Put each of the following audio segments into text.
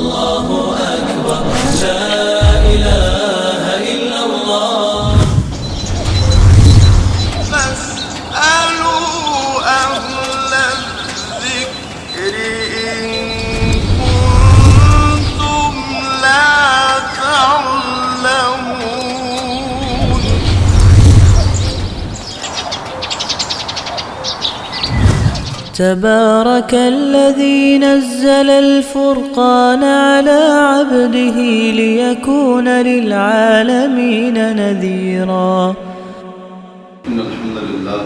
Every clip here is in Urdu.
الله أكبر لا إله إلا الله. فاسألوا أهل الذكر إن كنتم لا تعلمون. تبارك الذي نزل الفرقان على عبده ليكون للعالمين نذيرا. إن الحمد لله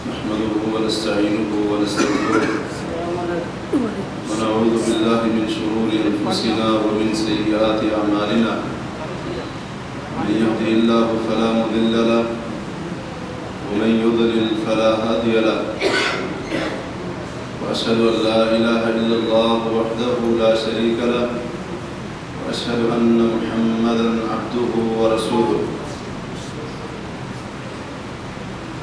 نحمده ونستعينه ونستغفره ونعوذ بالله من شرور أنفسنا ومن سيئات أعمالنا. من يهده الله فلا مضل له ومن يضلل فلا هادي له. وأشهد أن لا إله إلا الله وحده لا شريك له وأشهد أن محمدا عبده ورسوله.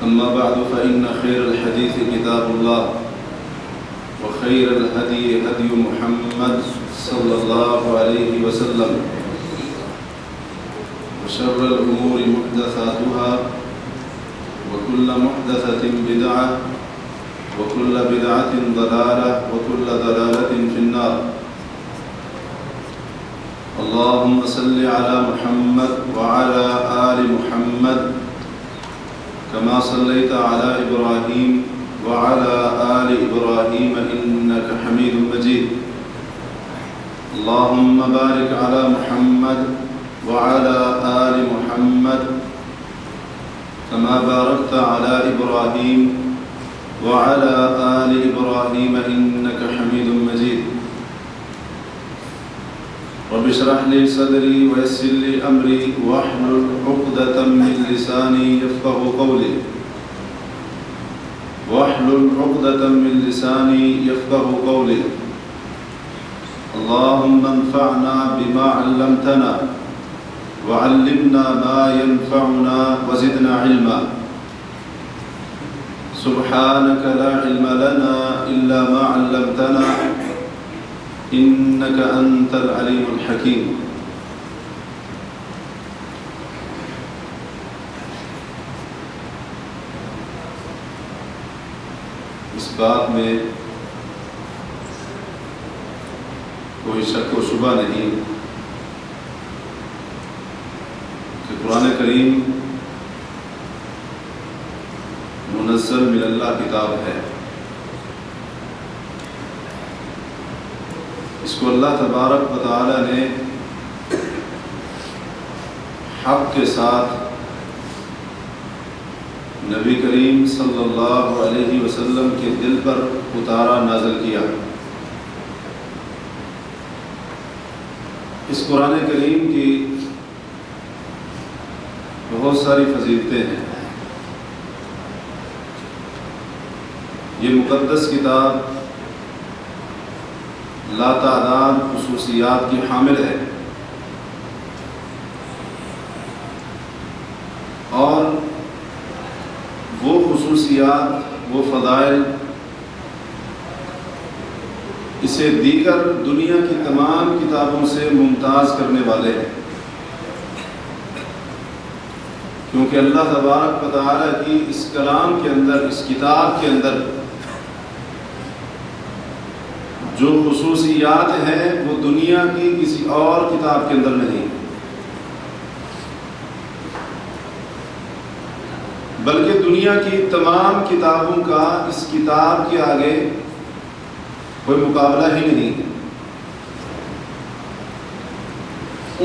أما بعد فإن خير الحديث كتاب الله وخير الهدي هدي محمد صلى الله عليه وسلم وشر الأمور محدثاتها وكل محدثة بدعة وكل بدعة ضلالة وكل ضلالة في النار. اللهم صل على محمد وعلى آل محمد كما صليت على إبراهيم وعلى آل إبراهيم إنك حميد مجيد. اللهم بارك على محمد وعلى آل محمد كما باركت على إبراهيم وعلى آل إبراهيم إنك حميد مجيد. رب اشرح لي صدري ويسر لي أمري واحلل عقدة من لساني يفقهوا قولي واحلل عقدة من لساني يفقهوا قولي. اللهم انفعنا بما علمتنا وعلمنا ما ينفعنا وزدنا علما. سبحانك لا علم لنا إلا ما علمتنا إنك أنت العليم الحكيم. اس بات میں کوئی شک و شبہ نہیں کہ قرآن کریم منزل من اللہ کتاب ہے. اس کو اللہ تبارک و تعالی نے حق کے ساتھ نبی کریم صلی اللہ علیہ وسلم کے دل پر اتارا، نازل کیا. اس قرآن کریم کی بہت ساری فضیلتیں ہیں. یہ مقدس کتاب لا تعداد خصوصیات کی حامل ہے اور وہ خصوصیات، وہ فضائل اسے دیگر دنیا کی تمام کتابوں سے ممتاز کرنے والے ہیں، کیونکہ اللہ تبارک و تعالی کی اس کلام کے اندر، اس کتاب کے اندر جو خصوصیات ہیں وہ دنیا کی کسی اور کتاب کے اندر نہیں، بلکہ دنیا کی تمام کتابوں کا اس کتاب کے آگے کوئی مقابلہ ہی نہیں.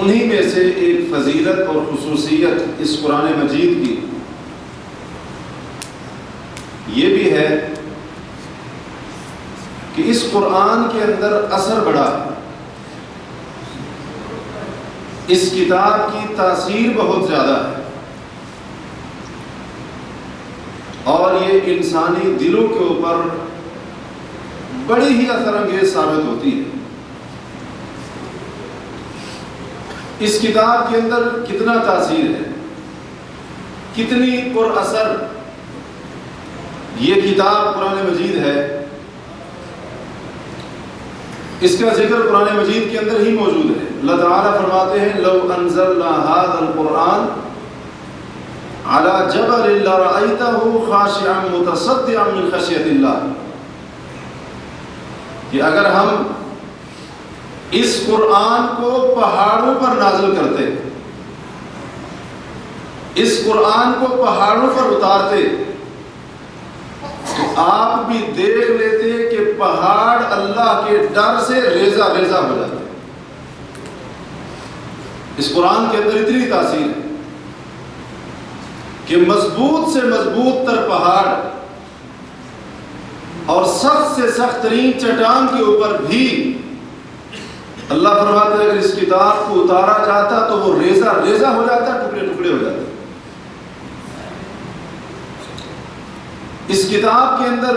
انہی میں سے ایک فضیلت اور خصوصیت اس قرآن مجید کی یہ بھی ہے کہ اس قرآن کے اندر اثر بڑا ہے. اس کتاب کی تاثیر بہت زیادہ ہے اور یہ انسانی دلوں کے اوپر بڑی ہی اثر انگیز ثابت ہوتی ہے. اس کتاب کے اندر کتنا تاثیر ہے، کتنی پر اثر یہ کتاب قرآن مجید ہے. اس کا ذکر قرآن مجید کے اندر ہی موجود ہے۔ اللہ تعالیٰ فرماتے ہیں لو انزلنا هذا القرآن على جبل لرأيته خاشعا متصدعا من خشية الله، کہ اگر ہم اس قرآن کو پہاڑوں پر نازل کرتے، اس قرآن کو پہاڑوں پر اتارتے، تو آپ بھی دیکھ لیتے کہ پہاڑ اللہ کے ڈر سے ریزہ ریزہ ہو جاتے۔ اس قرآن کے اندر اتنی تاثیر ہے کہ مضبوط سے مضبوط تر پہاڑ اور سخت سے سخت ترین چٹان کے اوپر بھی اللہ فرماتے ہیں اگر اس کتاب کو اتارا جاتا تو وہ ریزہ ریزہ ہو جاتا، ٹکڑے ٹکڑے ہو جاتے۔ اس کتاب کے اندر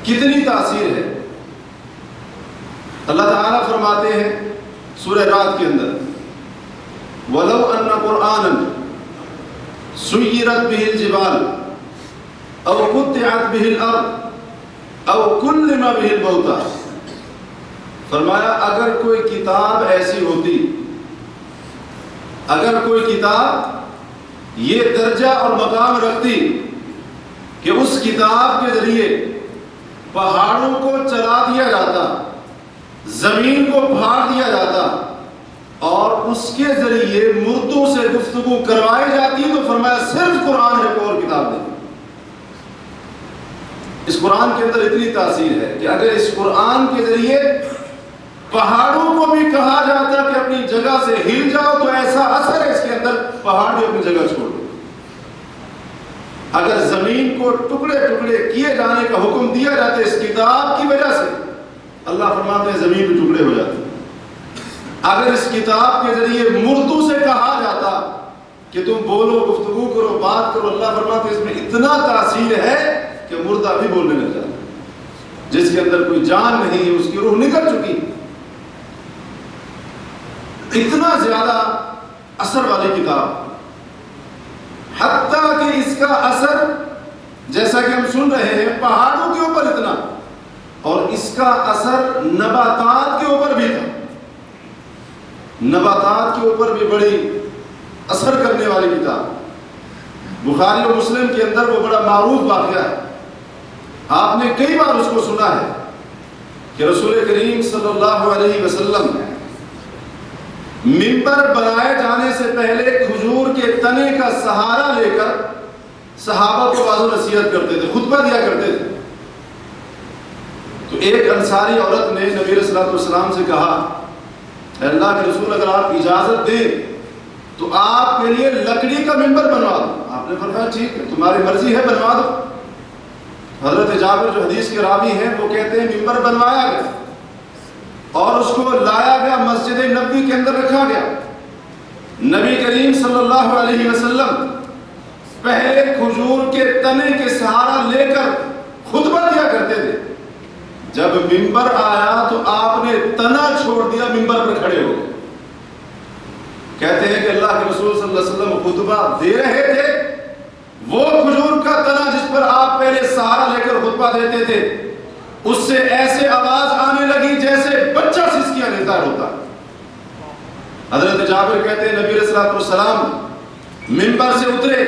کتنی تاثیر ہے۔ اللہ تعالیٰ فرماتے ہیں سورہ رعد کے اندر وَلَوْ أَنَّ قُرْآنًا سُيِّرَتْ بِهِ الْجِبَالُ أَوْ قُطِّعَتْ بِهِ الْأَرْضُ أَوْ كُلِّمَ بِهِ الْمَوْتَى، فرمایا اگر کوئی کتاب ایسی ہوتی، اگر کوئی کتاب یہ درجہ اور مقام رکھتی کہ اس کتاب کے ذریعے پہاڑوں کو چلا دیا جاتا، زمین کو پھاڑ دیا جاتا اور اس کے ذریعے مردوں سے گفتگو کروائی جاتی، تو فرمایا صرف قرآن ہے، کوئی اور کتاب نہیں۔ اس قرآن کے اندر اتنی تاثیر ہے کہ اگر اس قرآن کے ذریعے پہاڑوں کو بھی کہا جاتا کہ اپنی جگہ سے ہل جاؤ، تو ایسا اثر ہے اس کے اندر، پہاڑ بھی اپنی جگہ چھوڑ دو۔ اگر زمین کو ٹکڑے ٹکڑے کیے جانے کا حکم دیا جاتا ہے اس کتاب کی وجہ سے، اللہ فرماتے ہیں زمین بھی ٹکڑے ہو جاتے۔ اگر اس کتاب کے ذریعے مردوں سے کہا جاتا کہ تم بولو، گفتگو کرو، بات کرو، اللہ فرماتے ہیں اس میں اتنا تاثیر ہے کہ مردہ بھی بولنے لگ جاتا، جس کے اندر کوئی جان نہیں ہے، اس کی روح نکل چکی۔ اتنا زیادہ اثر والی کتاب، حتیٰ کہ اس کا اثر جیسا کہ ہم سن رہے ہیں پہاڑوں کے اوپر اتنا، اور اس کا اثر نباتات کے اوپر بھی تھا، نباتات کے اوپر بھی بڑی اثر کرنے والی کتاب۔ بخاری و مسلم کے اندر وہ بڑا معروف واقعہ ہے، آپ نے کئی بار اس کو سنا ہے کہ رسول کریم صلی اللہ علیہ وسلم منبر بنائے جانے سے پہلے کھجور کے تنے کا سہارا لے کر صحابہ کو واضح نصیحت کرتے تھے، خطبہ دیا کرتے تھے۔ تو ایک انصاری عورت نے نبی صلی اللہ علیہ وسلم سے کہا اے اللہ کے رسول اگر آپ اجازت دیں تو آپ کے لیے لکڑی کا منبر بنوا دو۔ آپ نے فرمایا ٹھیک ہے، تمہاری مرضی ہے، بنوا دو۔ حضرت جابر جو حدیث کے راوی ہیں وہ کہتے ہیں منبر بنوایا گیا اور اس کو لایا گیا، مسجد نبوی کے اندر رکھا گیا۔ نبی کریم صلی اللہ علیہ وسلم پہلے کھجور کے تنے کے سہارا لے کر خطبہ دیا کرتے تھے، جب منبر آیا تو آپ نے تنا چھوڑ دیا، منبر پر کھڑے ہو گئے۔ کہتے ہیں کہ اللہ کے رسول صلی اللہ علیہ وسلم خطبہ دے رہے تھے، وہ کھجور کا تنا جس پر آپ پہلے سہارا لے کر خطبہ دیتے تھے، اس سے ایسے آواز آنے لگی جیسے بچہ سسکیاں لیتا ہوتا۔ حضرت جابر کہتے ہیں نبی صلی اللہ علیہ وسلم منبر سے اترے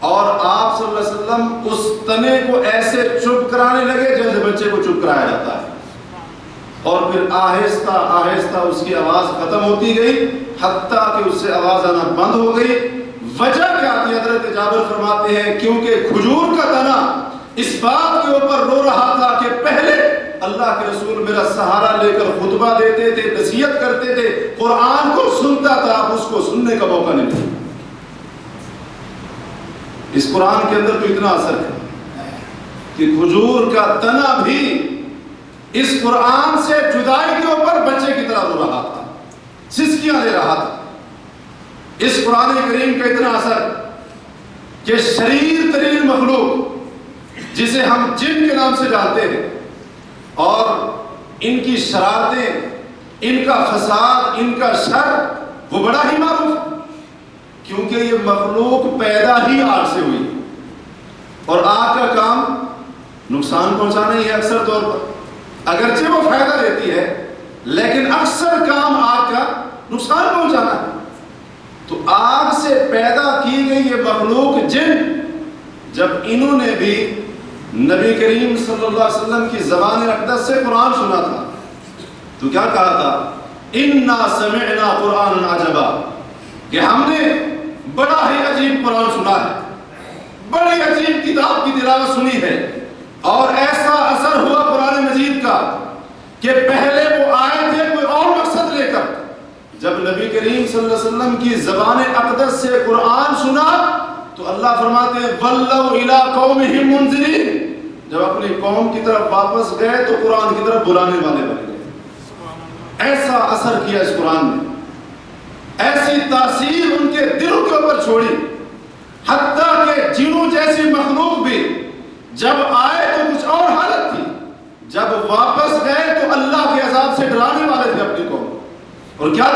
اور آپ صلی اللہ علیہ وسلم اس تنے کو ایسے چپ کرانے لگے جیسے بچے کو چپ کرایا جاتا ہے، اور پھر آہستہ آہستہ اس کی آواز ختم ہوتی گئی حتیٰ کہ اس سے آواز آنا بند ہو گئی۔ وجہ کیا تھی؟ حضرت جابر فرماتے ہیں کیونکہ کھجور کا تنا اس بات کے اوپر رو رہا تھا کہ پہلے اللہ کے رسول میرا سہارا لے کر خطبہ دیتے تھے، نصیحت کرتے تھے، قرآن کو سنتا تھا، اب اس کو سننے کا موقع نہیں ملا۔ اس قرآن کے اندر تو اتنا اثر ہے کہ کھجور کا تنا بھی اس قرآن سے جدائی کے اوپر بچے کی طرح رو رہا تھا، سسکیاں لے رہا تھا۔ اس قرآن کریم کا اتنا اثر کہ شریر ترین مخلوق جسے ہم جن کے نام سے جانتے ہیں اور ان کی شرارتیں، ان کا فساد، ان کا شر وہ بڑا ہی معروف، کیونکہ یہ مخلوق پیدا ہی آگ سے ہوئی اور آگ کا کام نقصان پہنچانا ہی ہے اکثر طور پر۔ اگرچہ وہ فائدہ دیتی ہے لیکن اکثر کام آگ کا نقصان پہنچانا ہے۔ تو آگ سے پیدا کی گئی یہ مخلوق جن، جب انہوں نے بھی نبی کریم صلی اللہ علیہ وسلم کی زبان اقدس سے قرآن سنا تھا تو کیا کہا تھا؟ اِنَّا سَمِعْنَا قُرْآنًا عَجَبًا، کہ ہم نے بڑا ہی عجیب قرآن سنا ہے، بڑی عجیب کتاب کی تلاوت سنی ہے۔ اور ایسا اثر ہوا قرآن مجید کا کہ پہلے وہ آئے تھے کوئی اور مقصد لے کر، جب نبی کریم صلی اللہ علیہ وسلم کی زبان اقدس سے قرآن سنا تو اللہ فرماتے ہیں وَلَّوْا إِلَىٰ قَوْمِهِمْ مُنذِرِينَ، جب اپنی قوم کی طرف واپس گئے تو قرآن کی طرف بلانے والے بن گئے۔ ایسا اثر کیا اس قرآن نے، ایسی تاثیر ان کے دلوں کے اوپر چھوڑی، حتیٰ کہ جنوں جیسی مخلوق بھی جب آئے تو کچھ اور حالت تھی، جب واپس گئے تو اللہ کے عذاب سے ڈرانے والے تھے اپنی قوم۔ اور کیا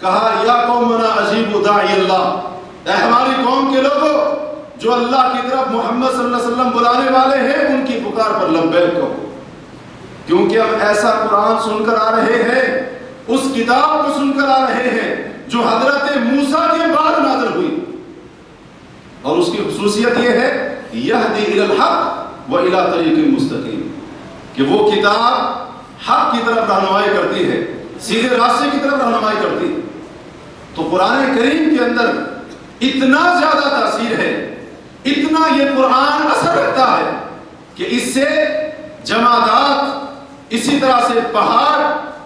کہا یا قومنا اجیبوا داعی اللہ، اے ہماری قوم کے لوگوں جو اللہ کی طرف محمد صلی اللہ علیہ وسلم بلانے والے ہیں ان کی پکار پر لبیک کہو، کیونکہ ہم ایسا قرآن سن کر آ رہے ہیں، اس کتاب کو سن کر آ رہے ہیں جو حضرت موسیٰ کے بعد نازل ہوئی، اور اس کی خصوصیت یہ ہے یہدی الی الحق و الی طریق مستقیم، کہ وہ کتاب حق کی طرف رہنمائی کرتی ہے، سیدھے راستے کی طرف رہنمائی کرتی ہے۔ تو قرآن کریم کے اندر اتنا زیادہ تاثیر ہے، اتنا یہ قرآن اثر رکھتا ہے کہ اس سے جمادات، اسی طرح سے پہاڑ،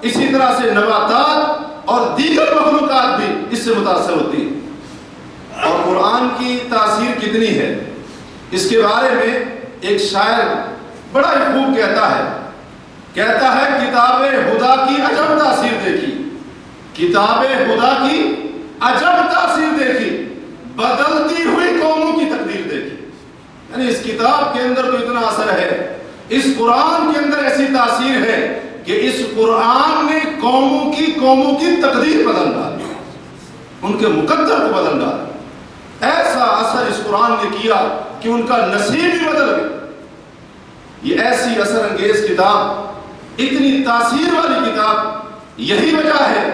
اسی طرح سے نباتات اور دیگر مخلوقات بھی اس سے متاثر ہوتی ہیں۔ اور قرآن کی تاثیر کتنی ہے اس کے بارے میں ایک شاعر بڑا ہی خوب کہتا ہے کتاب خدا کی عجب تاثیر دیکھی، کتاب خدا کی عجب تاثیر دیکھی، بدلتی ہوئی قوموں کی تقدیر دیکھی۔ یعنی اس کتاب کے اندر تو اتنا اثر ہے، اس قرآن کے اندر ایسی تاثیر ہے کہ اس قرآن نے قوموں کی تقدیر بدل ڈالی، ان کے مقدر کو بدل ڈالا۔ ایسا اثر اس قرآن نے کیا کہ ان کا نصیب ہی بدل گیا۔ یہ ایسی اثر انگیز کتاب، اتنی تاثیر والی کتاب، یہی وجہ ہے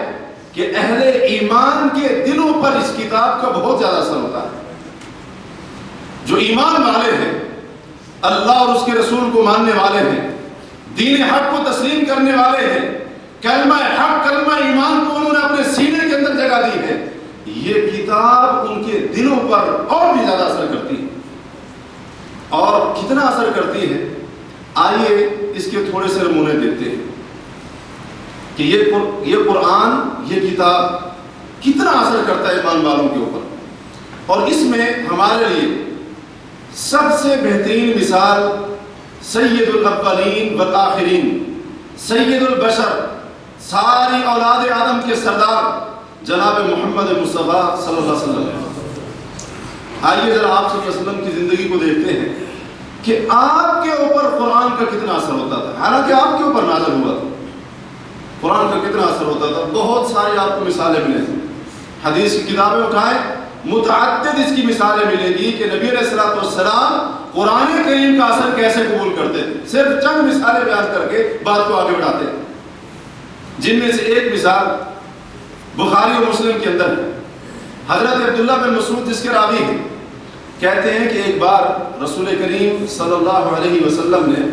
کہ اہل ایمان کے دلوں پر اس کتاب کا بہت زیادہ اثر ہوتا ہے۔ جو ایمان والے ہیں، اللہ اور اس کے رسول کو ماننے والے ہیں، دین حق کو تسلیم کرنے والے ہیں، کلمہ حق، کلمہ ایمان کو انہوں نے اپنے سینے کے اندر جگہ دی ہے، یہ کتاب ان کے دلوں پر اور بھی زیادہ اثر کرتی ہے۔ اور کتنا اثر کرتی ہے، آئیے اس کے تھوڑے سے نمونے دیتے ہیں کہ یہ قرآن، یہ کتاب کتنا اثر کرتا ہے ایمان والوں کے اوپر۔ اور اس میں ہمارے لیے سب سے بہترین مثال سید الاولین والآخرین، سید البشر، ساری اولاد آدم کے سردار جناب محمد مصطفیٰ صلی اللہ علیہ وسلم۔ آئیے ذرا آپ صلی اللہ علیہ وسلم کی زندگی کو دیکھتے ہیں کہ آپ کے اوپر قرآن کا کتنا اثر ہوتا تھا، حالانکہ آپ کے اوپر نازل ہوا تھا، قرآن کا کتنا اثر ہوتا تھا۔ بہت ساری آپ کو مثالیں ملیں، حدیث کی کتابیں اٹھائیں، متعدد اس کی مثالیں ملیں گی کہ نبی علیہ السلام قرآن کریم کا اثر کیسے قبول کرتے تھے۔ صرف چند مثالیں بیان کر کے بات کو آگے بڑھاتے ہیں، جن میں سے ایک مثال بخاری اور مسلم کے اندر ہے۔ حضرت عبداللہ بن مسعود جس کے راوی ہیں، کہتے ہیں کہ ایک بار رسول کریم صلی اللہ علیہ وسلم نے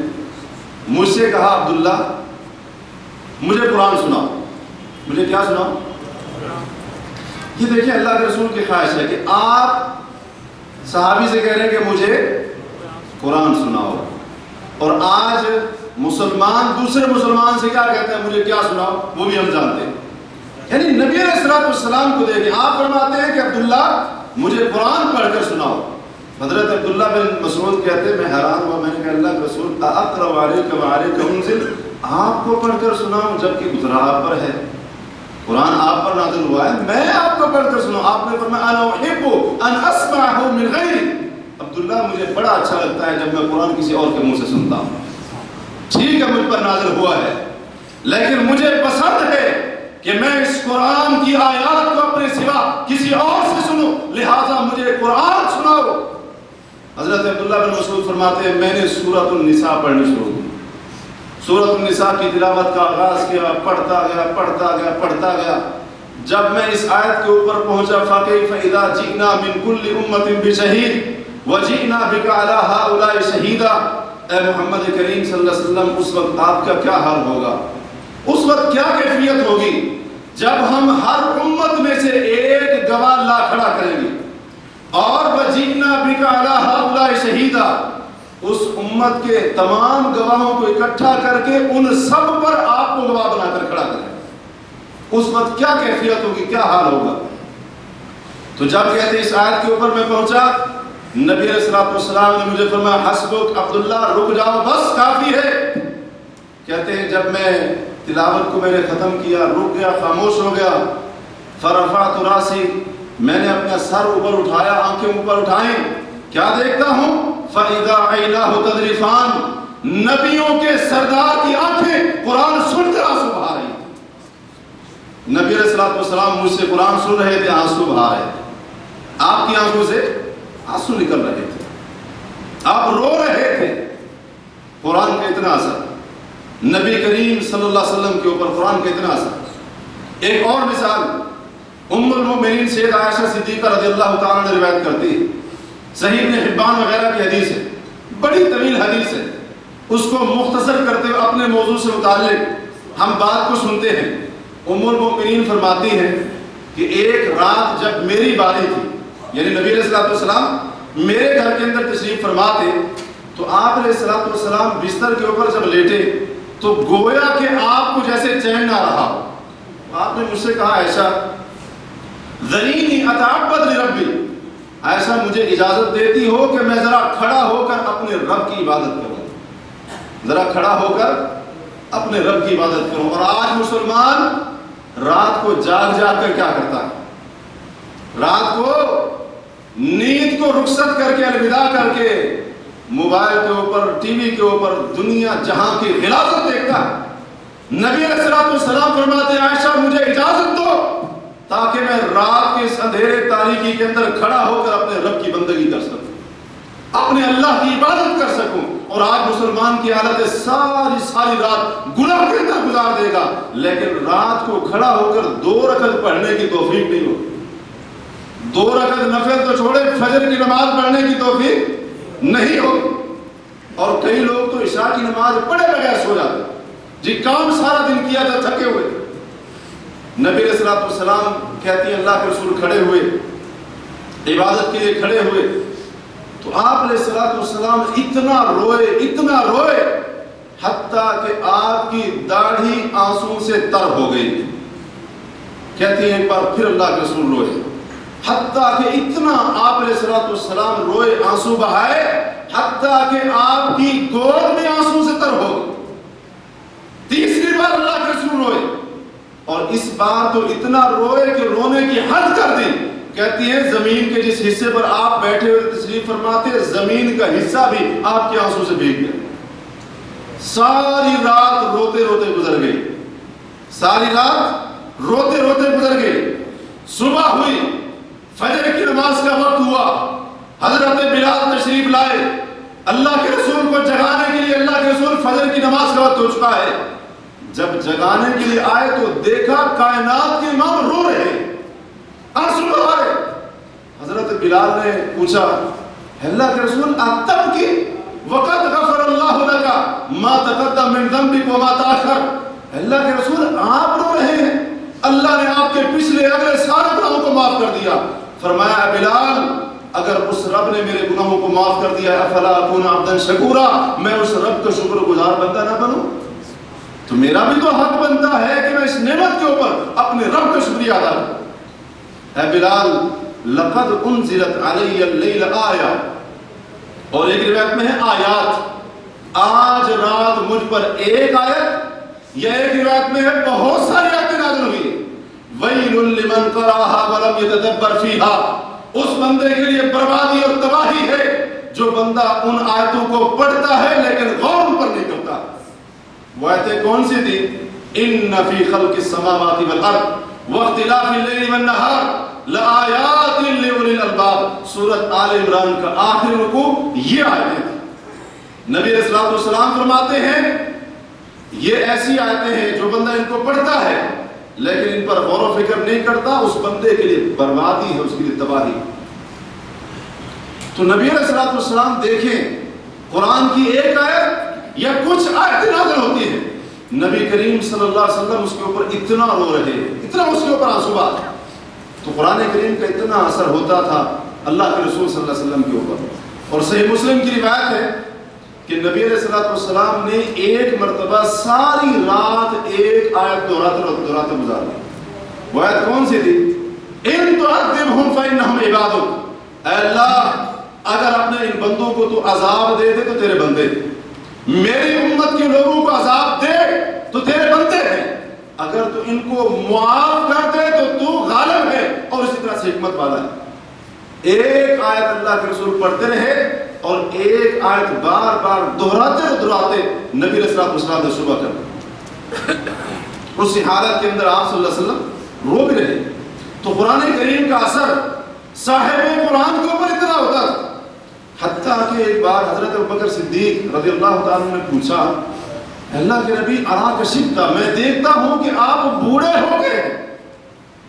مجھ سے کہا عبداللہ مجھے قرآن سناؤ۔ مجھے کیا سناؤ؟ یہ دیکھیں اللہ کے رسول کی خواہش ہے کہ آپ صحابی سے کہہ رہے ہیں کہ مجھے قرآن سناؤ، اور آج مسلمان دوسرے مسلمان سے کیا کہتے ہیں؟ مجھے کیا سناؤ، وہ بھی ہم جانتے ہیں۔ یعنی نبی علیہ السلام کو دیکھیں، آپ فرماتے ہیں کہ عبداللہ مجھے قرآن پڑھ کر سناؤ۔ حضرت عبداللہ بن مسعود کہتے ہیں میں حیران ہوا، میں نے کہا اللہ کے رسول اقرأ علیک وعلیک انزل، آپ کو پڑھ کر سناؤں جبکہ گزرا آپ پر ہے، قرآن آپ پر نازل ہوا ہے، میں آپ کو پڑھ کر سناؤں؟ آپ نے فرمایا انا احب ان اسمعه من غیری، عبداللہ مجھے بڑا اچھا لگتا ہے جب میں قرآن کسی اور کے منہ سے سنتا ہوں۔ ٹھیک ہے مجھ پر نازل ہوا ہے، لیکن مجھے پسند ہے کہ میں اس قرآن کی آیات کو اپنے سوا کسی اور سے سنوں، لہٰذا مجھے قرآن سناؤ۔ حضرت عبداللہ بن مسعود فرماتے ہیں میں نے سورۃ النساء پڑھنی شروع کی۔ سورۃ النساء کی تلاوت کا آغاز کیا، پڑھتا گیا. جب میں اس آیت کے اوپر پہنچا فَكَيْفَ إِذَا جِئْنَا مِنْ كُلِّ أُمَّةٍ بِشَهِيدٍ وَجِئْنَا بِكَ عَلَى هَؤُلَاءِ شَهِيدًا. اے محمد کریم صلی اللہ علیہ وسلم، اس وقت آپ کا کیا حال ہوگا، اس وقت کیا کیفیت ہوگی جب ہم ہر امت میں سے ایک گواہ لا کھڑا کریں گے. اور وَجِئْنَا بِكَ عَلَى هَؤُلَاءِ شَهِيدًا، اس امت کے تمام گواہوں کو اکٹھا کر کے ان سب پر آپ کو گواہ بنا کر کھڑا کریں. اس وقت کیا کیفیت ہوگی، کیا حال ہوگا. تو جب کہتے اس آیت کے اوپر میں پہنچا، نبی علیہ السلام نے مجھے فرمایا حسبک عبداللہ، رک جاؤ، بس کافی ہے. کہتے ہیں جب میں تلاوت کو میں نے ختم کیا، رک گیا، خاموش ہو گیا. فرفعت راسی، میں نے اپنا سر اوپر اٹھایا، آنکھیں اوپر اٹھائیں. کیا دیکھتا ہوں؟ فَإِذَا عَيْنَاهُ تَذْرِفَانِ، نبیوں کے سردار کی آنکھیں قرآن سن کر آنسو بہا رہی تھی. نبی علیہ السلام مجھ سے قرآن سن رہے تھے، آنسو بہا رہے تھے. آپ کی آنکھوں سے آنسو نکل رہے تھے، آپ رو رہے تھے. قرآن کا اتنا اثر، نبی کریم صلی اللہ علیہ وسلم کے اوپر قرآن کا اتنا اثر. ایک اور مثال ام المؤمنین سید عائشہ صدیقہ رضی اللہ تعالیٰ نے روایت کرتی ہے، صحیح ابن حبان وغیرہ کی حدیث ہے، بڑی طویل حدیث ہے. اس کو مختصر کرتے ہوئے اپنے موضوع سے متعلق ہم بات کو سنتے ہیں. ام المؤمنین فرماتی ہیں کہ ایک رات جب میری باری تھی، یعنی نبی علیہ السلام میرے گھر کے اندر تشریف فرما تھے، تو آپ علیہ السلام بستر کے اوپر جب لیٹے تو گویا کہ آپ کو جیسے چین نہ رہا. آپ نے مجھ سے کہا عائشہ ذرینی اتعبد لربی، عائشہ مجھے اجازت دیتی ہو کہ میں ذرا کھڑا ہو کر اپنے رب کی عبادت کروں، ذرا کھڑا ہو کر اپنے رب کی عبادت کروں. اور آج مسلمان رات کو جاگ کر کیا کرتا ہے، رات کو نیند کو رخصت کر کے الوداع کر کے موبائل کے اوپر، ٹی وی کے اوپر دنیا جہاں کی غلاظت دیکھتا ہے. نبی علیہ السلام فرماتے ہیں عائشہ مجھے اجازت دو تاکہ میں رات کے اس اندھیرے تاریکی کے اندر کھڑا ہو کر اپنے رب کی بندگی کر سکوں، اپنے اللہ کی عبادت کر سکوں. اور آج مسلمان کی حالت ہے ساری رات گناہ کے اندر گزار دے گا، لیکن رات کو کھڑا ہو کر 2 رکعت پڑھنے کی توفیق نہیں ہوتی. 2 رکعت نفل تو چھوڑے، فجر کی نماز پڑھنے کی توفیق نہیں ہوتی. اور کئی لوگ تو عشاء کی نماز پڑھے بغیر سو جاتے، جی کام سارا دن کیا تھا، تھکے ہوئے. نبی علیہ السلام کہتی ہیں اللہ کے رسول کھڑے ہوئے، عبادت کے لیے کھڑے ہوئے، تو آپ علیہ السلام اتنا روئے حتیٰ کہ آپ کی داڑھی آنسو سے تر ہو گئی. کہتی ہیں ایک بار پھر اللہ کے رسول روئے، حتیٰ کہ اتنا آپ علیہ السلام روئے، آنسو بہائے، حتیٰ کہ آپ کی گود میں آنسو سے تر ہو گئی. تیسری بار اللہ کے رسول روئے، اور اس بار تو اتنا روئے کہ رونے کی حد کر دی. کہتی ہیں زمین کے جس حصے پر آپ بیٹھے ہوئے تشریف فرماتے، زمین کا حصہ بھی آپ کے آنسو سے بھیگ گیا. ساری رات روتے روتے گزر گئی، ساری رات روتے روتے گزر گئی. صبح ہوئی، فجر کی نماز کا وقت ہوا، حضرت بلال تشریف لائے. اللہ کے رسول کو جگانے کے لیے، اللہ کے رسول فجر کی نماز کا وقت ہو چکا ہے. جب جگانے کے لیے آئے تو دیکھا کائنات کے امام رو رہے، آنسو بہا رہے. حضرت بلال نے پوچھا اللہ کے رسول اتب کی وقت غفر اللہ لکا ما تقدم من ذنبک وما تاخر. اللہ کے رسول آپ رو رہے ہیں، اللہ نے آپ کے پچھلے اگلے سارے گناہوں کو معاف کر دیا. فرمایا بلال اگر اس رب نے میرے گناہوں کو معاف کر دیا افلا اکون عبدا شکورا، میں اس رب کا شکر گزار بندہ نہ بنوں؟ تو میرا بھی تو حق بنتا ہے کہ میں اس نعمت کے اوپر اپنے رب کا شکریہ ادا کروں. اے بلال لقد انزلت علی اللیل آیا، اور ایک روایت میں ہے آیات، آج رات مجھ پر ایک آیت، یا ایک روایت میں ہے بہت ساری آیتیں نازل ہوئی. ویل لمن قرأها ولم يتدبر فيها، اس بندے کے لیے بربادی اور تباہی ہے جو بندہ ان آیتوں کو پڑھتا ہے لیکن غور پر نہیں کرتا. وہ آیتیں کون سی تھی؟ ان فی خلق السماوات والارض واختلاف اللیل والنہار لآیات لأولی الالباب. سورۃ آل عمران کا آخری رکوع یہ آیتیں تھی. نبی علیہ السلام فرماتے ہیں یہ ایسی آیتیں ہیں جو بندہ ان کو پڑھتا ہے لیکن ان پر غور و فکر نہیں کرتا، اس بندے کے لیے بربادی ہے، اس کے لیے تباہی۔ تو نبی علیہ الصلوۃ والسلام دیکھیں قرآن کی ایک آیت یا کچھ آیتیں نازل ہوتی ہیں، نبی کریم صلی اللہ علیہ وسلم اس کے اوپر اتنا رو رہے ہیں، اتنا اس کے اوپر آنسو بہا۔ تو قرآن کریم کا اتنا اثر ہوتا تھا اللہ کے رسول صلی اللہ علیہ وسلم کے اوپر۔ اور صحیح مسلم کی روایت ہے کہ نبی علیہ الصلوۃ والسلام نے ایک مرتبہ ساری رات ایک آیت دہراتے گزار دی۔ وہ آیت کون سی تھی؟ ان تعذبہم فانہم عبادک، اے اللہ اگر اپنے ان بندوں کو تو عذاب دے دے تو تیرے بندے، میری امت کے لوگوں کو عذاب دے تو تیرے بندے ہیں، اگر تو ان کو معاف کر دے تو غالب ہے اور اسی طرح سے حکمت والا ہے۔ ایک آیت اللہ کے رسول پڑھتے رہے اور ایک آیت بار بار دہراتے نبی علیہ الصلوۃ والسلام نے صبح کر اسی حالت کے اندر آپ صلی اللہ علیہ وسلم رو بھی رہے۔ تو قرآن کریم کا اثر صاحب قرآن کے اوپر اتنا ہوتا تھا، حتیٰ کہ ایک بار حضرت ابوبکر صدیق رضی اللہ تعالیٰ نے پوچھا، اللہ کے نبی اراک شبتا، میں دیکھتا ہوں کہ آپ بوڑھے ہو گئے۔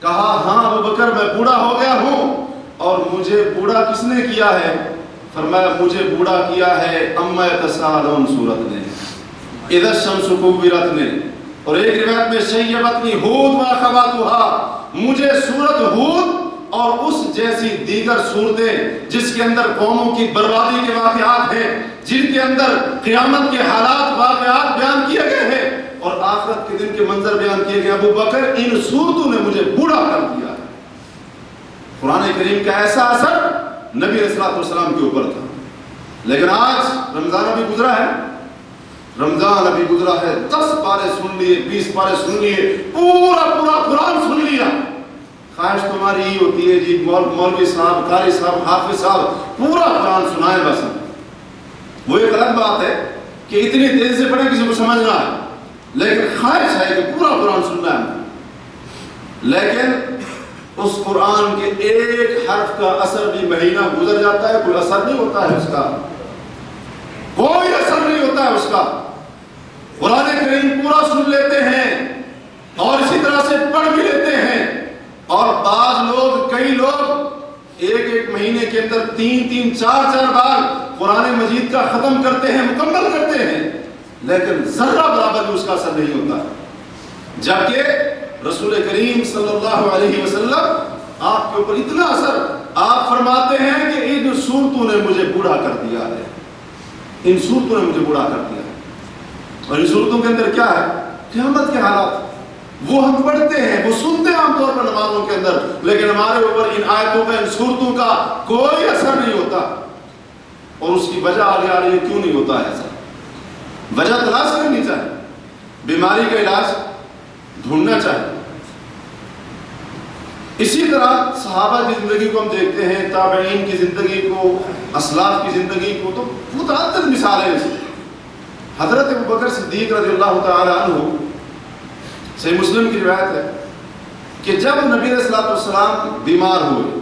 کہا ہاں ابوبکر میں بوڑھا ہو گیا ہوں، اور مجھے بوڑھا کس نے کیا ہے؟ فرمایا مجھے بوڑھا کیا ہے اما یتساءلون سورت نے، اذا الشمس کورت نے، اور ایک روایت میں شیبتنی ہود واخواتها، مجھے سورت ہود اور اس جیسی دیگر صورتیں جس کے اندر قوموں کی بربادی کے واقعات ہیں، جن کے اندر قیامت کے حالات واقعات بیان کیے گئے ہیں اور آخرت کے دن کے منظر بیان کیے گئے، ابو بکر ان صورتوں نے مجھے بوڑھا کر دیا ہے۔ قرآن کریم کا ایسا اثر نبی علیہ الصلوۃ والسلام کے اوپر تھا۔ لیکن آج رمضان ابھی گزرا ہے، رمضان ابھی گزرا ہے، 10 پارے سن لیے، 20 پارے سن لیے، پورا قرآن سن لیا۔ خواہش تمہاری ہی ہوتی ہے جی مولوی صاحب، قاری صاحب، حافظ صاحب پورا قرآن سنائے بس۔ وہ ایک الگ بات ہے کہ اتنی تیزی سے پڑھے کسی کو سمجھنا ہے، لیکن خواہش ہے کہ پورا قرآن سننا ہے۔ لیکن اس قرآن کے ایک حرف کا اثر بھی مہینہ گزر جاتا ہے، کوئی اثر نہیں ہوتا ہے اس کا، کوئی اثر نہیں ہوتا ہے اس کا۔ قرآن کریم پورا سن لیتے ہیں اور اسی طرح سے پڑھ بھی لیتے ہیں، اور بعض لوگ، کئی لوگ ایک مہینے کے اندر 3 4 بار قرآن مجید کا ختم کرتے ہیں، مکمل کرتے ہیں، لیکن ذرہ برابر بھی اس کا اثر نہیں ہوتا۔ جبکہ رسول کریم صلی اللہ علیہ وسلم آپ کے اوپر اتنا اثر، آپ فرماتے ہیں کہ ان صورتوں نے مجھے بوڑھا کر دیا ہے، ان صورتوں نے مجھے بوڑھا کر دیا ہے۔ اور ان صورتوں کے اندر کیا ہے؟ قیامت کے حالات، وہ ہم پڑھتے ہیں، وہ سنتے ہیں عام طور پر نمازوں کے اندر، لیکن ہمارے اوپر ان آیتوں کا، ان صورتوں کا کوئی اثر نہیں ہوتا۔ اور اس کی وجہ آگے آ رہی ہے، کیوں نہیں ہوتا ہے ایسا؟ وجہ تلاش کرنی چاہیے، بیماری کا علاج ڈھونڈنا چاہیے۔ اسی طرح صحابہ کی زندگی کو ہم دیکھتے ہیں، تابعین کی زندگی کو، اسلاف کی زندگی کو، تو متعدد مثالیں ہیں۔ حضرت ابوبکر صدیق رضی اللہ تعالی عنہ، صحیح مسلم کی روایت ہے کہ جب نبی علیہ الصلوۃ والسلام بیمار ہوئے،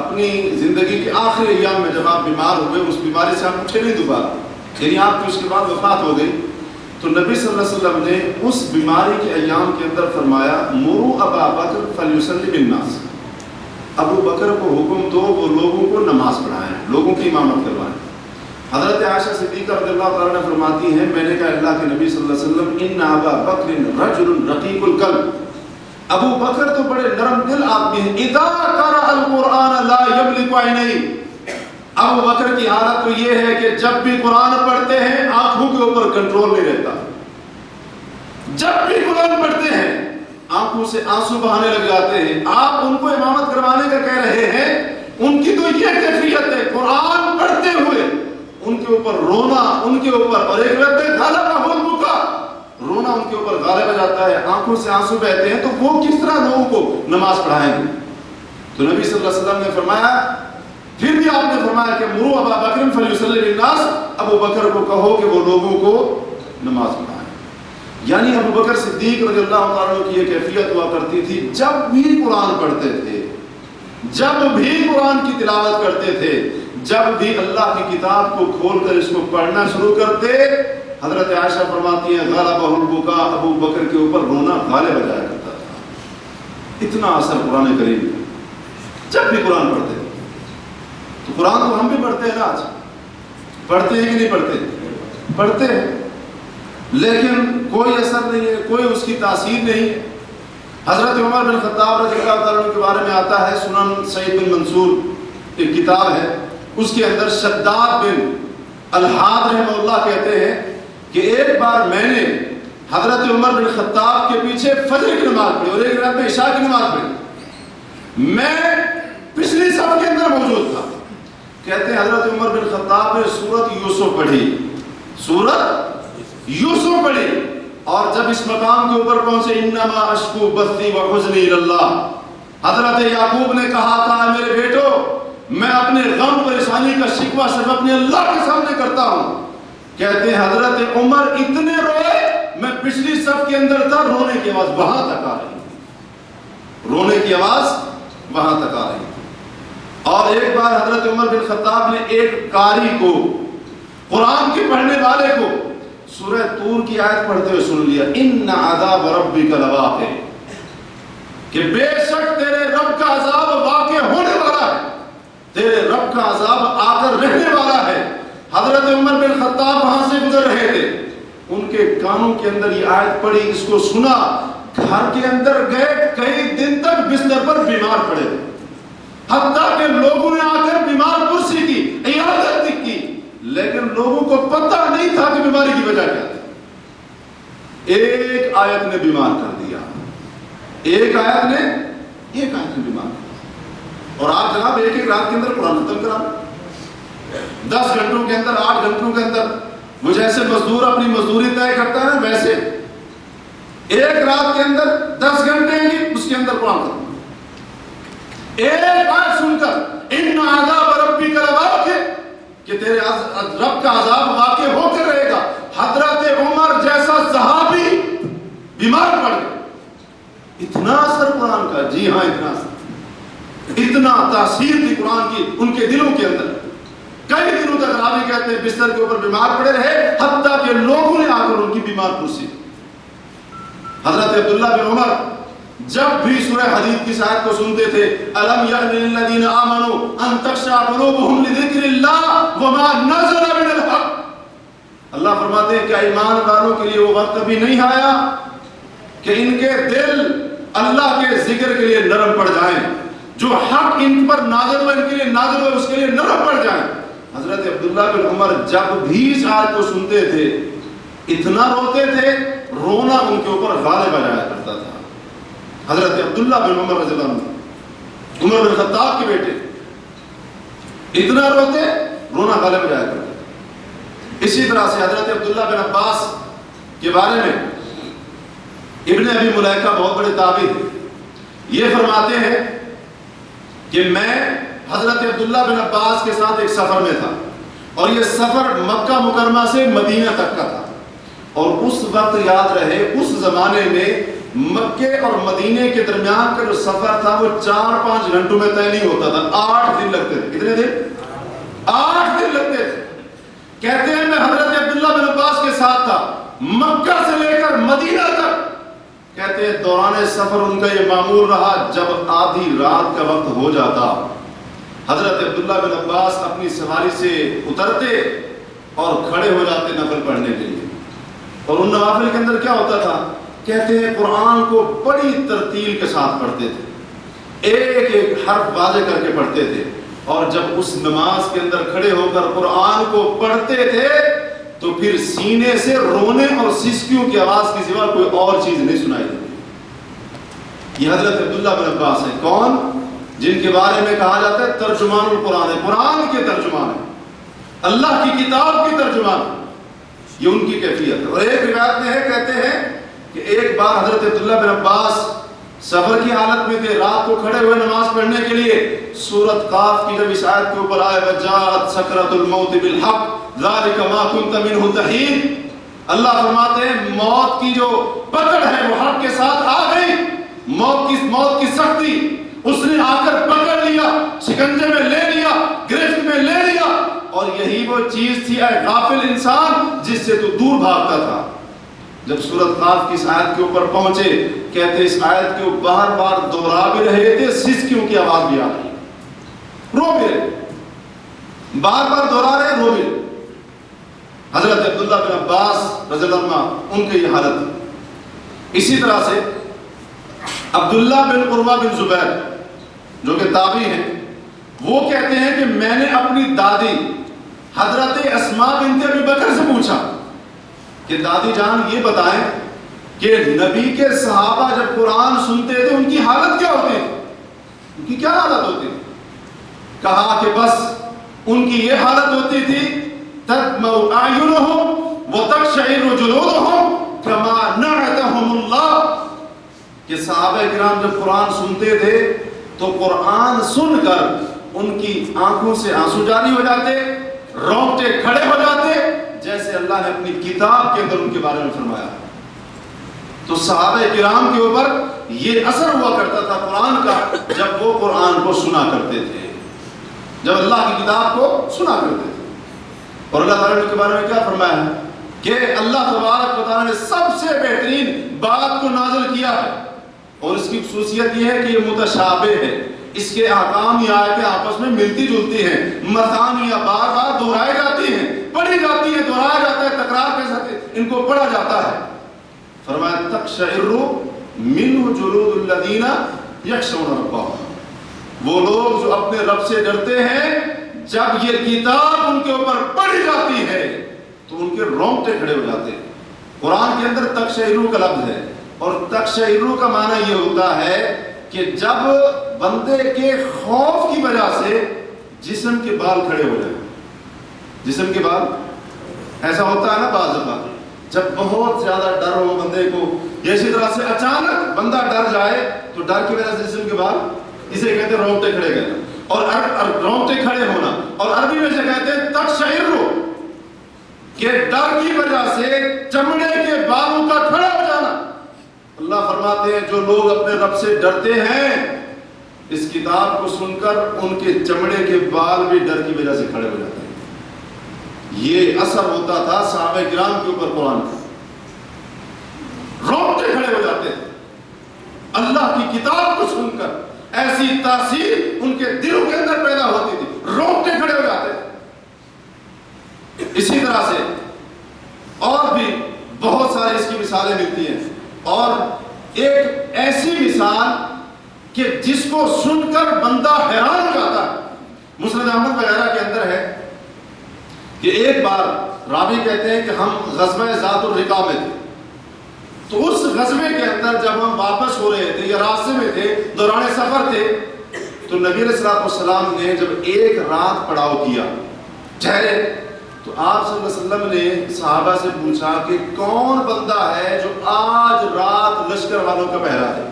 اپنی زندگی کے آخری ایام میں جب آپ بیمار ہوئے، اس بیماری سے آپ اٹھے نہیں دوبارہ، یعنی آپ کی اس کے بعد وفات ہو گئی، تو نبی صلی اللہ علیہ وسلم نے اس بیماری کے ایام کے اندر فرمایا مروا ابا بکر فلیصلی بالناس، ابو بکر کو حکم دو وہ لوگوں کو نماز پڑھائیں، لوگوں کی امامت کروائیں۔ حضرت عائشہ صدیقہ رضی اللہ تعالیٰ نے فرماتی ہیں، میں نے کہا اللہ کے نبی صلی اللہ علیہ وسلم ان ابا بکر رجل رقیق القلب، ابو بکر تو بڑے نرم دل آدمی ہیں، اذا قرأ القرآن لا یملک عینیہ، ابو بکر کی حالت تو یہ ہے کہ جب بھی قرآن پڑھتے ہیں آنکھوں کے اوپر کنٹرول نہیں رہتا، جب بھی قرآن پڑھتے ہیں آنکھوں سے آنسو بہانے لگ جاتے ہیں۔ آپ ان کو امامت کروانے کا کہہ رہے ہیں، ان کی تو یہ کیفیت ہے، قرآن پڑھتے ہوئے ان کے اوپر رونا، ان کے اوپر، اور ایک رد غالب ہو کا رونا ان کے اوپر غالب ہو جاتا ہے، آنکھوں سے آنسو بہتے ہیں، تو وہ کس طرح لوگوں کو نماز پڑھائیں گے؟ تو نبی صلی اللہ علیہ وسلم نے فرمایا، پھر بھی آپ نے فرمایا کہ مروا ابا بکر فلیصلی بالناس، ابو بکر کو کہو کہ وہ لوگوں کو نماز پڑھائیں۔ یعنی ابو بکر صدیق رضی اللہ تعالیٰ کی یہ کیفیت ہوا کرتی تھی، جب بھی قرآن پڑھتے تھے، جب بھی قرآن کی تلاوت کرتے تھے، جب بھی اللہ کی کتاب کو کھول کر اس کو پڑھنا شروع کرتے، حضرت عائشہ فرماتی ہیں غلبہ البکا، ابو بکر کے اوپر رونا غالب آ جایا کرتا تھا. اتنا اثر قرآن کریم میں. جب بھی قرآن پڑھتے ہیں تو قرآن تو ہم بھی پڑھتے ہیں نا، آج پڑھتے ہیں کہ نہیں پڑھتے؟ پڑھتے ہیں، لیکن کوئی اثر نہیں ہے، کوئی اس کی تاثیر نہیں ہے. حضرت عمر بن خطاب رضی اللہ تعالیٰ عنہ کے بارے میں آتا ہے، سنن سعید بن منصور ایک کتاب ہے، اس کے اندر شداد بن الحاد رحمہ اللہ کہتے ہیں کہ ایک بار میں نے حضرت عمر بن خطاب کے پیچھے فجر کی نماز پڑھی اور ایک رات میں عشاء کی نماز پڑھی. میں پچھلی صف کے اندر موجود تھا. کہتے ہیں حضرت عمر بن خطاب نے سورت یوسف پڑھی، سورت یوسف پڑھی، اور جب اس مقام کے اوپر پہنچے انما اشکو بثی و حزنی اللہ، حضرت یعقوب نے کہا تھا میرے بیٹو میں اپنے غم پریشانی کا شکوہ صرف اپنے اللہ کے سامنے کرتا ہوں. کہتے ہیں حضرت عمر اتنے روئے، میں پچھلی صف کے اندر تھا، رونے کی آواز وہاں تک آ رہی تھی، رونے کی آواز وہاں تک آ رہی تھی. اور ایک بار حضرت عمر بن خطاب نے ایک قاری کو، قرآن کے پڑھنے والے کو سورہ طور کی آیت پڑھتے ہوئے سن لیا، ان عذاب ربک لواقع، کہ بے شک تیرے رب کا عذاب واقع ہونے والا ہے، تیرے رب کا عذاب آ کر رہنے والا ہے. حضرت عمر بن خطاب وہاں سے گزر رہے تھے، ان کے کانوں کے اندر یہ آیت پڑی، اس کو سنا، گھر کے اندر گئے، کئی دن تک بستر پر بیمار پڑے، حتیٰ کہ لوگوں نے آ کر بیمار پرسی کی، عیادت کی، لیکن لوگوں کو پتہ نہیں تھا کہ بیماری کی وجہ کیا تھی. ایک آیت نے بیمار کر دیا، ایک آیت نے بیمار کر دیا. اور آپ جناب ایک ایک رات کے اندر قرآن ختم کرا، 10 گھنٹوں کے اندر، 8 گھنٹوں کے اندر. وہ جیسے مزدور اپنی مزدوری طے کرتا ہے نا، ویسے ایک رات کے اندر 10 گھنٹے ہی اس کے اندر قرآن ختم. ایک آیت سن کر ان عذاب ربک لواقع، کہ تیرے رب کا عذاب واقع ہو کر رہے گا. حضرت عمر جیسا صحابی بیمار پڑ گئے. اتنا اثر قرآن کا، جی ہاں اتنا اثر، اتنا تاثیر تھی قرآن کی ان کے دلوں کے اندر. کئی دنوں تک راوی کہتے ہیں بستر کے اوپر بیمار پڑے رہے، حتیٰ کہ لوگوں نے آ کر ان کی بیمار پرسی. حضرت عبداللہ بن عمر جب بھی سورہ حدید کی آیت کو سنتے تھے، الم یأن للذین آمنوا ان تخشع قلوبهم لذکر اللہ وما نزل من الحق، اللہ فرماتے ہیں کہ ایمان والوں کے لیے وہ وقت ابھی نہیں آیا کہ ان کے دل اللہ کے ذکر کے لیے نرم پڑ جائیں، جو حق ان پر نازل ہوا، ان کے لیے نازل ہوا، اس کے لیے نرم پڑ جائیں. حضرت عبداللہ بن عمر جب بھی اس آیت کو سنتے تھے اتنا روتے تھے، رونا ان کے اوپر غالب آ جایا کرتا تھا. حضرت عبداللہ بن عمر رضی اللہ عنہ، عمر بن خطاب کے بیٹے، اتنا روتے، رونا غالب آ جایا کرتا تھا. اسی طرح سے حضرت عبداللہ بن عباس کے بارے میں ابن ابی ملیکہ بہت بڑے تابعی تھے، یہ فرماتے ہیں کہ میں حضرت عبداللہ بن عباس کے ساتھ ایک سفر میں تھا، اور یہ سفر مکہ مکرمہ سے مدینہ تک کا تھا. اور اس وقت یاد رہے اس زمانے میں مکے اور مدینے کے درمیان کا جو سفر تھا وہ 4-5 گھنٹوں میں طے نہیں ہوتا تھا، 8 دن لگتے تھے. کتنے دن؟ 8 دن لگتے تھے. کہتے ہیں میں حضرت عبداللہ بن عباس کے ساتھ تھا مکہ سے لے کر مدینہ تک. کہتے ہیں دوران سفر ان کا یہ معمول رہا، جب آدھی رات کا وقت ہو جاتا حضرت عبداللہ بن عباس اپنی سواری سے اترتے اور کھڑے ہو جاتے نفل پڑھنے کے لیے. اور ان نوافل کے اندر کیا ہوتا تھا؟ کہتے ہیں قرآن کو بڑی ترتیل کے ساتھ پڑھتے تھے، ایک ایک حرف واضح کر کے پڑھتے تھے. اور جب اس نماز کے اندر کھڑے ہو کر قرآن کو پڑھتے تھے تو پھر سینے سے رونے اور سسکیوں کی آواز کی سوا کوئی اور چیز نہیں سنائی دیتی. یہ حضرت عبداللہ بن عباس ہے، کون؟ جن کے بارے میں کہا جاتا ہے ترجمان القرآن ہے، قرآن کے ترجمان ہے، اللہ کی کتاب کی ترجمان. یہ ان کی کیفیت ہے. اور ایک روایت میں ہے، کہتے ہیں کہ ایک بار حضرت عبداللہ بن عباس سفر کی حالت میں تھے، رات کو کھڑے ہوئے نماز پڑھنے کے لیے. سورۃ قاف کی جب اس آیت کے اوپر آئے وجاءت سکرۃ الموت بالحق ذالک ما کنت منہ تحید، اللہ فرماتے ہیں موت کی جو پکڑ ہے وہ حق کے ساتھ آ گئی. موت کی سختی اس نے آ کر پکڑ لیا، شکنجے میں لے لیا، گرفت میں لے لیا. اور یہی وہ چیز تھی اے غافل انسان جس مسجد سے تو دور بھاگتا تھا. جب سورۃ قاف کی اس آیت کے اوپر پہنچے کہتے اس آیت کو بار بار دوہرا بھی رہے تھے, سسکیوں کی آواز بھی آ رہی, رو بھی رہے, بار بار دوہرا رہے, رو بھی رہے. حضرت عبداللہ بن عباس رضی اللہ عنہ ان کی یہ حالت ہے. اسی طرح سے عبداللہ بن عروہ بن زبیر جو کہ تابعی ہیں, وہ کہتے ہیں کہ میں نے اپنی دادی حضرت اسماء بنت ابی بکر سے پوچھا کہ دادی جان یہ بتائیں کہ نبی کے صحابہ جب قرآن سنتے تھے ان کی حالت کیا ہوتی تھی, ان کی کیا حالت ہوتی تھی؟ کہا کہ بس ان کی یہ حالت ہوتی تھی تدمع اعینہم وتقشعر جلودہم کما نعتهم اللہ, کہ صحابہ کرام جب قرآن سنتے تھے تو قرآن سن کر ان کی آنکھوں سے آنسو جاری ہو جاتے, رونگٹے کھڑے ہو جاتے, جیسے اللہ نے اپنی کتاب کے اندر ان کے بارے میں فرمایا. تو صحابہ کرام کے اوپر یہ اثر ہوا کرتا تھا قرآن کا جب وہ قرآن کو سنا کرتے تھے, جب اللہ کی کتاب کو سنا کرتے تھے. اور اللہ تعالیٰ نے ان کے بارے میں کیا فرمایا ہے کہ اللہ تبارک و تعالیٰ نے سب سے بہترین بات کو نازل کیا ہے, اور اس کی خصوصیت یہ ہے کہ یہ متشابہ ہے, اس کے احکام یا آیتیں آپس میں ملتی جلتی ہیں, مثانیہ بار بار دہرائی جاتی ہیں, پڑھی جاتی ہیں, دہرایا جاتا ہے, تکرار کے ساتھ ان کو پڑھا جاتا ہے. فرمایا تقشعر منہ جلود الذین یخشون ربہم, وہ لوگ جو اپنے رب سے ڈرتے ہیں جب یہ کتاب ان کے اوپر پڑھی جاتی ہے تو ان کے رونگٹے کھڑے ہو جاتے ہیں. قرآن کے اندر تقشعر کا لفظ ہے, اور تقشعر کا معنی یہ ہوتا ہے کہ جب بندے کے خوف کی وجہ سے جسم کے بال کھڑے ہو جائیں. جسم کے بال ایسا ہوتا ہے نا بعض دفعہ جب بہت زیادہ ڈر ہو بندے کو, یا اسی طرح سے اچانک بندہ ڈر جائے تو ڈر کی وجہ سے جسم کے بال, اسے کہتے ہیں رونگٹے کھڑے کرنا, اور رونگٹے کھڑے ہونا, اور عربی میں سے کہتے ہیں تقشعر, کہ ڈر کی وجہ سے چمڑے کے بالوں کا کھڑا ہو جانا. اللہ فرماتے ہیں جو لوگ اپنے رب سے ڈرتے ہیں اس کتاب کو سن کر ان کے چمڑے کے بال بھی ڈر کی وجہ سے کھڑے ہو جاتے ہیں. یہ اثر ہوتا تھا صحابہ کرام کے اوپر قرآن کا, رونگٹے کھڑے ہو جاتے ہیں اللہ کی کتاب کو سن کر, ایسی تاثیر ان کے دلوں کے اندر پیدا ہوتی تھی, رونگٹے کھڑے ہو جاتے ہیں. اسی طرح سے اور بھی بہت سارے اس کی مثالیں ملتی ہیں, اور ایک ایسی مثال کہ جس کو سن کر بندہ حیران ہو جاتا ہے, مسند احمد وغیرہ کے اندر ہے کہ ایک بار راوی کہتے ہیں کہ ہم غزوہ ذات الرقاع میں تھے, تو اس غزوے کے اندر جب ہم واپس ہو رہے تھے یا راستے میں تھے, دوران سفر تھے, تو نبی علیہ الصلوۃ والسلام نے جب ایک رات پڑاؤ کیا ٹھہرے, تو آپ صلی اللہ علیہ وسلم نے صحابہ سے پوچھا کہ کون بندہ ہے جو آج رات لشکر والوں کا پہرا ہے,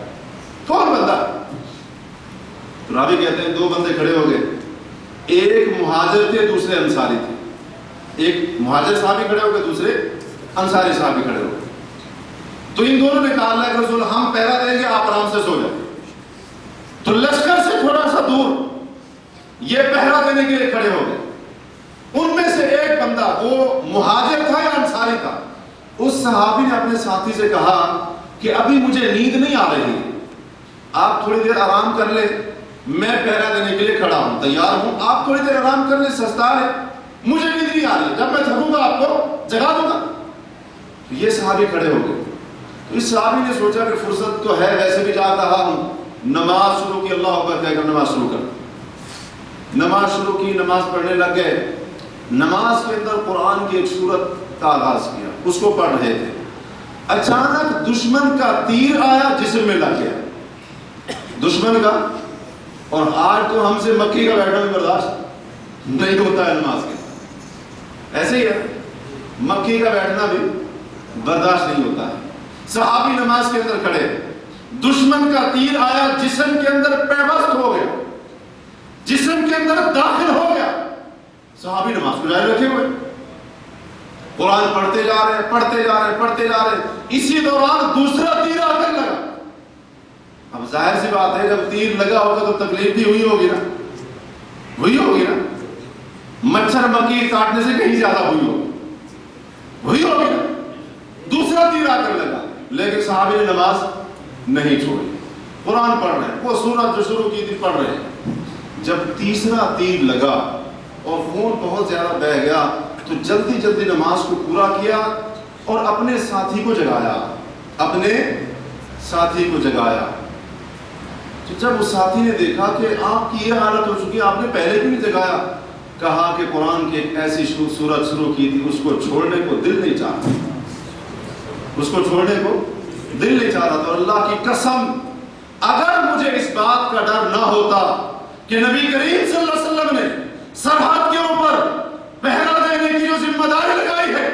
کون بندہ؟ تو راوی کہتے ہیں دو بندے کھڑے ہو گئے, ایک مہاجر تھے دوسرے انصاری تھے. ایک مہاجر صحابی کھڑے ہو گئے, دوسرے انصاری صحابی کھڑے ہو گئے. تو ان دونوں نے کہا اللہ کے رسول ہم پہرا دیں گے, آپ آرام سے سو جائیں. تو لشکر سے تھوڑا سا دور یہ پہرا دینے کے لیے کھڑے ہو گئے. ان میں سے ایک بندہ, وہ مہاجر تھا یا انصاری تھا, اس صحابی نے اپنے ساتھی سے کہا کہ ابھی مجھے نیند نہیں آ رہی, آپ تھوڑی دیر آرام کر لیں, میں پہرا دینے کے لیے کھڑا ہوں, تیار ہوں, آپ تھوڑی دیر آرام کر لیں, سستا ہے, مجھے نیند نہیں آ رہی, جب میں تھکوں گا آپ کو جگا دوں گا. تو یہ صحابی کھڑے ہو گئے. تو اس صحابی نے سوچا کہ فرصت تو ہے, ویسے بھی جا رہا ہوں, نماز شروع کی, اللہ اکبر کہہ کر نماز شروع کر. نماز شروع کی, نماز پڑھنے لگ گئے. نماز کے اندر قرآن کی ایک سورت کا آغاز کیا, اس کو پڑھ رہے تھے. اچانک دشمن کا تیر آیا, جسم میں لگ گیا دشمن کا. اور آج تو ہم سے مکی کا بیٹھنا بھی برداشت نہیں ہوتا ہے نماز کے, ایسے ہی ہے, مکی کا بیٹھنا بھی برداشت نہیں ہوتا ہے. صحابی نماز کے اندر کھڑے, دشمن کا تیر آیا, جسم کے اندر پیوست ہو گیا, جسم کے اندر داخل ہو گیا. صحابی نماز کو جاری رکھے ہوئے, قرآن پڑھتے جا رہے ہیں, پڑھتے جا رہے ہیں, پڑھتے جا رہے ہیں. اسی دوران دوسرا تیر آ کر لگا. اب ظاہر سی بات ہے, جب تیر لگا ہوگا تو تکلیف بھی ہوئی ہوگی نا, ہوئی ہوگی نا, مچھر مکیر کاٹنے سے کہیں زیادہ ہوئی ہوگی. وہی ہوگی نا. دوسرا تیر آ کر لگا لیکن صحابی نے نماز نہیں چھوڑی, قرآن پڑھ رہے ہیں, وہ سورت جو شروع کی تھی پڑھ رہے ہیں. جب تیسرا تیر لگا اور خون بہت زیادہ بہہ گیا تو جلدی جلدی نماز کو پورا کیا اور اپنے ساتھی کو جگایا, اپنے ساتھی کو جگایا. تو جب اس ساتھی نے دیکھا کہ آپ کی یہ حالت ہو چکی, آپ نے پہلے بھی نہیں جگایا, کہا کہ قرآن کی ایک ایسی سورت شروع کی تھی اس کو چھوڑنے کو دل نہیں چاہ رہا, اس کو چھوڑنے کو دل نہیں چاہ رہا. تو اللہ کی قسم اگر مجھے اس بات کا ڈر نہ ہوتا کہ نبی کریم صلی اللہ علیہ وسلم نے سرحد کے اوپر پہرا دینے کی جو ذمہ داری لگائی ہے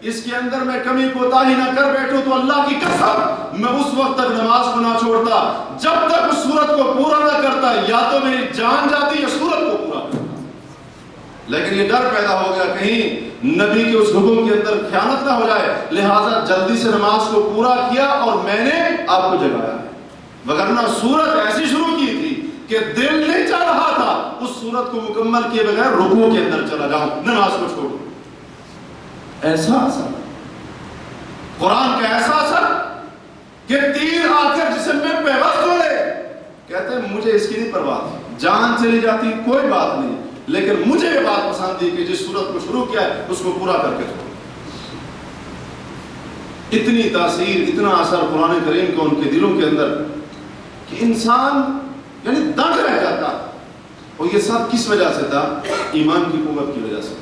اس کے اندر میں کمی کوتاہی نہ کر بیٹھوں تو اللہ کی قسم میں اس وقت تک نماز کو نہ چھوڑتا جب تک اس سورت کو پورا نہ کرتا, یا تو میری جان جاتی یا سورت کو پورا کرتا. لیکن یہ ڈر پیدا ہو گیا کہیں نبی کے اس حکم کے اندر خیانت نہ ہو جائے, لہٰذا جلدی سے نماز کو پورا کیا اور میں نے آپ کو جگایا. وگرنہ سورت ایسی شروع کی تھی کہ دل نہیں چاہ رہا تھا اس سورت کو مکمل کیے بغیر رکوع کے اندر چلا جاؤں, نماز کو چھوڑوں. ایسا اثر قرآن کا, ایسا اثر کہ تیر آ کر جسم میں پیوست ہو گئے. کہتے ہیں مجھے اس کی نہیں پرواہ تھی, جان چلی جاتی کوئی بات نہیں, لیکن مجھے یہ بات پسند تھی کہ جس سورت کو شروع کیا ہے اس کو پورا کر کے چھوڑو. اتنی تاثیر, اتنا اثر قرآن کریم کا ان کے دلوں کے اندر کہ انسان یعنی دنگ رہ جاتا. اور یہ سب کس وجہ سے تھا؟ ایمان کی قوت کی وجہ سے,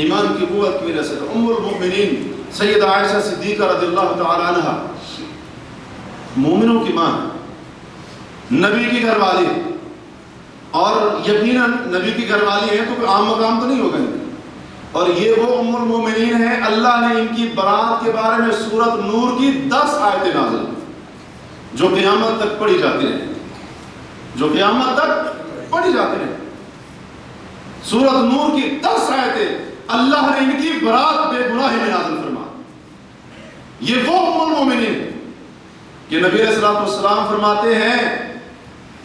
ایمان کی قوت کی وجہ سے. ام المؤمنین سیدہ عائشہ صدیقہ رضی اللہ تعالی عنہا مومنوں کی ماں, نبی کی گھر والی, اور یقیناً نبی کی گھر والی ہے تو کوئی عام مقام تو نہیں ہوگا. اور یہ وہ ام المؤمنین ہیں, اللہ نے ان کی برات کے بارے میں سورت نور کی 10 آیتیں نازل جو قیامت تک پڑھی جاتی ہیں, جو قیامت تک پڑھی جاتی ہیں. سورت نور کی 10 آیتیں اللہ نے ان کی برات بے گناہی میں نازل فرما. یہ وہ ام المؤمنین کہ نبی علیہ السلام فرماتے ہیں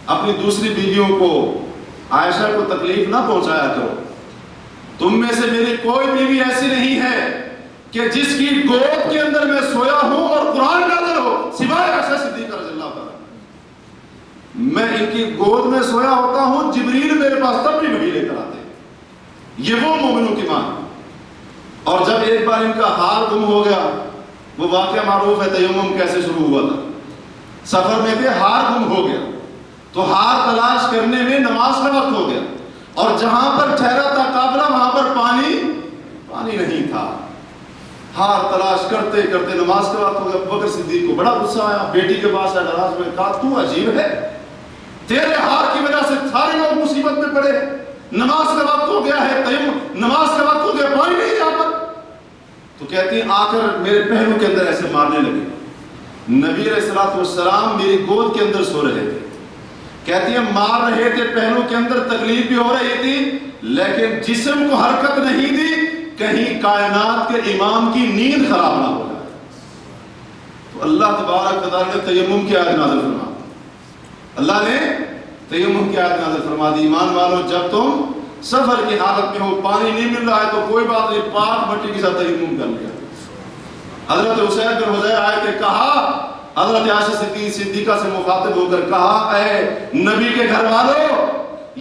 اپنی دوسری بیویوں کو, عائشہ کو تکلیف نہ پہنچایا کرو, تم میں سے میری کوئی بیوی ایسی نہیں ہے کہ جس کی گود کے اندر میں سویا ہوں اور قرآن نازل ہو سوائے عائشہ صدیقہ رضی اللہ تعالیٰ. میں ان کی گود میں سویا ہوتا ہوں, جبریل میرے پاس تب بھی وحی لے کر آتے. یہ وہ مومنوں کی ماں. اور جب ایک بار ان کا ہار گم ہو گیا, وہ واقعہ معروف ہے تیمم کیسے شروع ہوا تھا. سفر میں تھے, ہار گم ہو گیا تو ہار تلاش کرنے میں نماز کا وقت ہو گیا, اور جہاں پر ٹھہرا تھا قافلہ وہاں پر پانی نہیں تھا. ہار تلاش کرتے کرتے نماز کا وقت ہو گیا. بکر صدیق کو بڑا غصہ آیا, بیٹی کے پاس آیا, دراز میں کہا تو عجیب ہے, تیرے ہار کی وجہ سے سارے لوگ مصیبت میں پڑے, نماز کا وقت ہو گیا ہے, نماز کا وقت ہو گیا, پانی نہیں یہاں پر. تو کہتی ہیں آ کر میرے پہلو کے اندر ایسے مارنے لگے. نبی علیہ السلام میری گود کے اندر سو رہے تھے. کہتی ہیں مار رہے تھے پہلو کے اندر, تکلیف بھی ہو رہی تھی, لیکن جسم کو حرکت نہیں دی کہیں کائنات کے امام کی نیند خراب نہ ہو جائے. تو اللہ تبارک و تعالی نے تیمم کی آیت نازل فرما, اللہ نے تیمم کی آیت نازل فرما دی. ایمان والو جب تم سفر کی حالت میں ہو, پانی نہیں مل رہا ہے تو کوئی بات نہیں, پاک مٹی کے ساتھ تیمم کر لیا. حضرت حسین بن حذیفہ آئے کہ کہا, حضرت عائشہ صدیقہ سے مخاطب ہو کر کہا, اے نبی کے گھر والوں,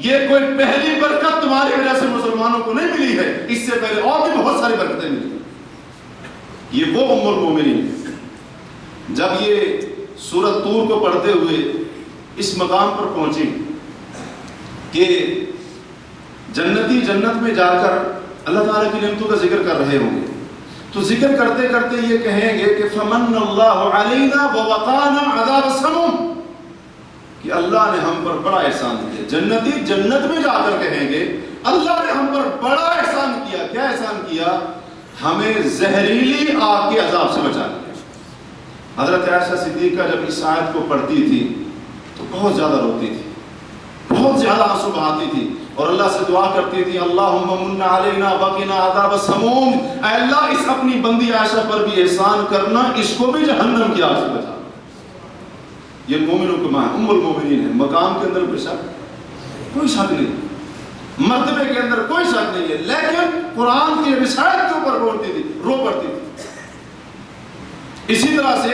یہ کوئی پہلی برکت تمہاری وجہ سے مسلمانوں کو نہیں ملی ہے, اس سے پہلے اور بھی بہت ساری برکتیں ملی. یہ وہ ام المؤمنین. جب یہ سورۃ طور کو پڑھتے ہوئے اس مقام پر پہنچی کہ جنتی جنت میں جا کر اللہ تعالیٰ کی نعمتوں کا ذکر کر رہے ہوں گے, تو ذکر کرتے کرتے یہ کہیں گے کہ فمن اللہ علینا ووقانا عذاب السموم, کہ اللہ نے ہم پر بڑا احسان کیا. جنتی جنت میں جا کر کہیں گے اللہ نے ہم پر بڑا احسان کیا. کیا احسان کیا؟ ہمیں زہریلی آگ کے عذاب سے بچا لیا. حضرت عائشہ صدیقہ جب اس آیت کو پڑھتی تھی تو بہت زیادہ روتی تھی, بہت زیادہ آنسو بہاتی تھی, اور اللہ سے دعا کرتی تھی اللہم من علینا وقنا عذاب السموم, اے اللہ اس اپنی بندی عائشہ پر بھی احسان کرنا, اس کو بھی جہنم کی آگ سے بچا. یہ مومنوں کی ماں ام المؤمنین ہے. مقام کے اندر کوئی شک نہیں. مرتبے کے اندر کوئی شک نہیں ہے، لیکن قرآن کی رسالت کے اوپر رو پڑتی تھی۔ اسی طرح سے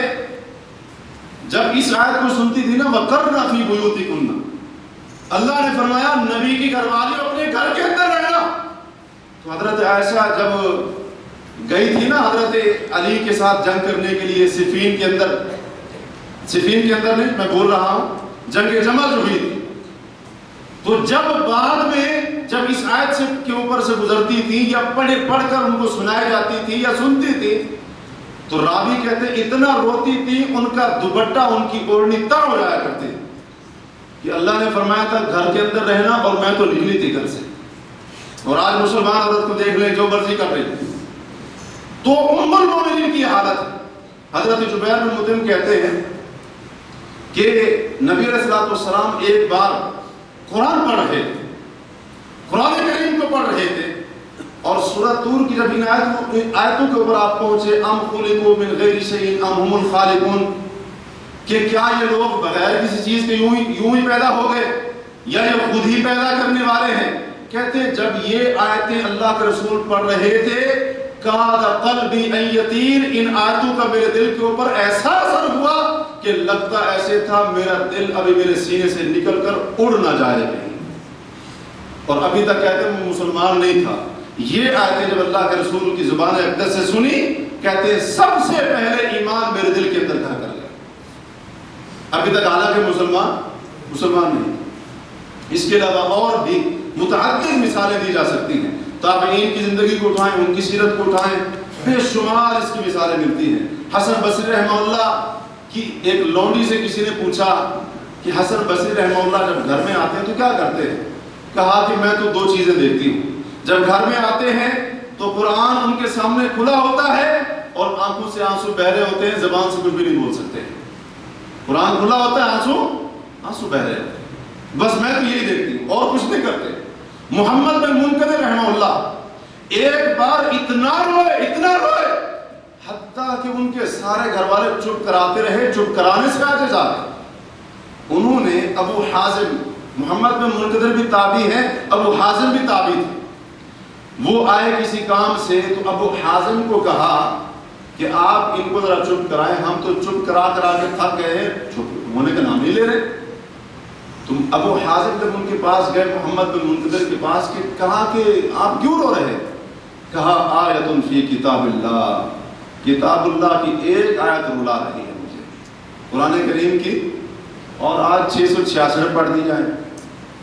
جب اس آیت کو سنتی تھی نا، وَقَرْنَ فِي بُيُوتِكُنَّ، اللہ نے فرمایا نبی کی گھر والی اپنے گھر کے اندر رہنا۔ تو حضرت عائشہ جب گئی تھی نا حضرت علی کے ساتھ جنگ کرنے کے لیے صفین کے اندر نہیں، میں بول رہا ہوں جنگ جمل جو ہوئی تھی، تو جب بعد میں جب اس آیت سے کے اوپر سے گزرتی تھی یا پڑھ کر ان کو سنائی جاتی تھی یا سنتی تھی، تو راوی کہتے اتنا روتی تھی، ان کا دوپٹہ ان کی اوڑھنی تر ہو جایا کرتی تھی کہ اللہ نے فرمایا تھا گھر کے اندر رہنا، اور میں تو نکلی تھی گھر سے۔ اور آج مسلمان عورت کو دیکھ لیں جو مرضی کر رہی۔ تو ام المومنین کی حالت، حضرت جبیر بن مطعم کہتے ہیں کہ نبی علیہ السلام ایک بار قرآن پڑھ رہے تھے، قرآن کریم کو پڑھ رہے تھے، اور سورہ طور کی جب ان آیتوں کے اوپر آپ پہنچے، ام خلقوا من غیر شیء ام هم الخالقون، کہ کیا یہ لوگ بغیر کسی چیز کے یوں ہی پیدا ہو گئے یا یہ خود ہی پیدا کرنے والے ہیں؟ کہتے جب یہ آیتیں اللہ کے رسول پڑھ رہے تھے، کاد قلبی ان یطیر، ان آیتوں کا میرے دل کے اوپر ایسا اثر ہوا کہ لگتا ایسے تھا میرا دل ابھی میرے سینے سے نکل کر اڑ نہ جائے کہیں، اور ابھی تک کہتے ہیں میں مسلمان نہیں تھا۔ یہ آیتیں جب اللہ کے رسول کی زبان اقدس سے سنی، کہتے ہیں سب سے پہلے ایمان میرے دل کے اندر گھر کر گیا۔ ابھی تک حالانکہ مسلمان نہیں۔ اس کے علاوہ اور بھی متعدد مثالیں دی جا سکتی ہیں، تابعین کی زندگی کو اٹھائیں، ان کی سیرت کو اٹھائیں، بے شمار اس کی مثالیں ملتی ہیں۔ حسن بصری رحمہ اللہ کی ایک لونڈی سے کسی نے پوچھا کہ حسن بصری رحمہ اللہ جب گھر میں آتے ہیں تو کیا کرتے ہیں؟ کہا کہ میں تو دو چیزیں دیکھتی ہوں، جب گھر میں آتے ہیں تو قرآن ان کے سامنے کھلا ہوتا ہے اور آنکھوں سے آنسو بہ رہے ہوتے ہیں، زبان سے کچھ بھی نہیں بول سکتے۔ قرآن کھلا ہوتا ہے، آنسو بہ رہے ہوتے ہیں، بس میں تو یہی دیکھتی ہوں اور کچھ نہیں کرتے۔ محمد بن منکدر رحمہ اللہ ایک بار اتنا روئے حتیٰ کہ ان کے سارے گھر والے چپ کراتے رہے، چپ کرانے سے عاجز آ گئے۔ انہوں نے ابو حازم، محمد بن منکدر بھی تابعی ہیں، ابو حازم بھی تابعی تھے، وہ آئے کسی کام سے تو ابو حازم کو کہا کہ آپ ان کو ذرا چپ کرائیں، ہم تو چپ کرا کے تھک گئے ہیں، چپ ہونے کا نام نہیں لے رہے۔ تم ابو حازم جب ان کے پاس گئے محمد بن منکدر کے پاس، کہ کہا کہ آپ کیوں رو رہے ہیں؟ کہا آیت فی کتاب اللہ، کتاب اللہ کی ایک آیت رلا رہی ہے مجھے، قرآن کریم کی، اور آج 666 پڑھ دی جائیں،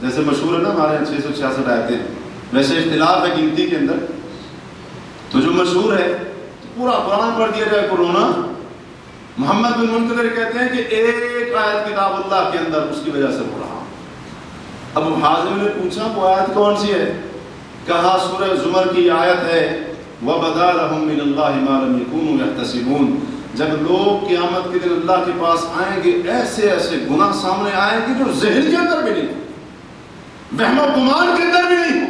جیسے مشہور ہے نا ہمارے یہاں 666 آیتیں، ویسے اختلاف ہے گنتی کے اندر، تو جو مشہور ہے پورا قرآن پڑھ دیا جائے کورونا۔ محمد بن منکدر کہتے ہیں کہ ایک آیت کتاب اللہ کے اندر اس کی وجہ سے ہو رہا۔ ابو حازم نے پوچھا وہ آیت کون سی ہے؟ کہا سورہ زمر کی آیت ہے وَبَدَا لَهُم مِّنَ اللَّهِ مَا لَمْ يَكُونُوا يَحْتَسِبُونَ، جب لوگ قیامت کے دن اللہ کے پاس آئیں گے ایسے گناہ سامنے آئیں گے جو ذہن کے اندر بھی نہیں، وہم و گمان کے اندر بھی نہیں۔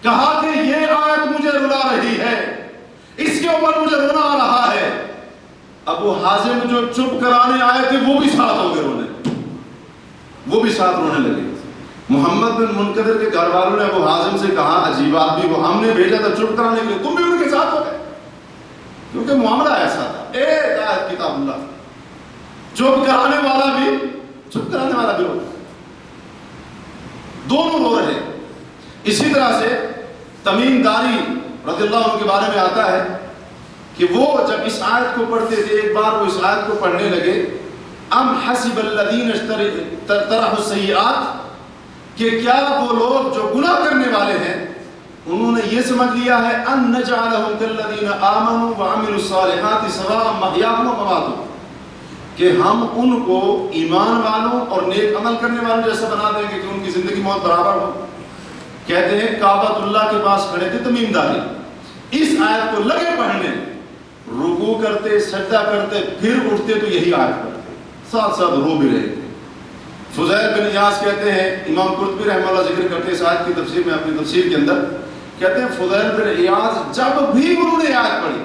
کہا کہ یہ آیت مجھے رلا رہی ہے، اس کے اوپر مجھے رونا آ رہا ہے۔ ابو حازم جو چپ کرانے آئے تھے وہ بھی ساتھ ہو گئے رونے، وہ بھی ساتھ رونے لگے۔ محمد بن منکدر کے گھر والوں نے ابو حازم سے کہا عجیب آدمی کو ہم نے بھیجا تھا چپ کرانے کے لیے، تم بھی ان کے ساتھ ہو گئے، کیونکہ معاملہ ایسا تھا، ایک آیت کتاب اللہ، چپ کرانے والا بھی رو، دونوں رو رہے۔ اسی طرح سے تمیم داری رضی اللہ عنہ کے بارے میں آتا ہے کہ وہ جب اس آیت کو پڑھتے تھے، ایک بار وہ اس آیت کو پڑھنے لگے، ام حسب الذین اجترحوا السیئات، کہ کیا وہ لوگ جو گناہ کرنے والے ہیں انہوں نے یہ سمجھ لیا ہے ان نجعلہم کالذین آمنوا وعملوا الصالحات سواء محیاہم ومماتہم، کہ ہم ان کو ایمان والوں اور نیک عمل کرنے والوں جیسا بنا دیں گے کہ ان کی زندگی موت برابر ہو۔ کہتے ہیں کعبۃ اللہ کے پاس کھڑے تھے تمیم داری، اس آیت کو لگے پڑھنے، رکوع کرتے، سجدہ کرتے، پھر اٹھتے تو یہی آیت پڑھتے، ساتھ ساتھ رو بھی رہے تھے۔ فضیل بن ایاس کہتے ہیں، امام قرطبی رحمہ اللہ ذکر کرتے ہیں اس آیت کی تفسیر میں اپنی تفسیر کے اندر، کہتے ہیں فضیل بن ایاس جب بھی انہوں نے آیت پڑھی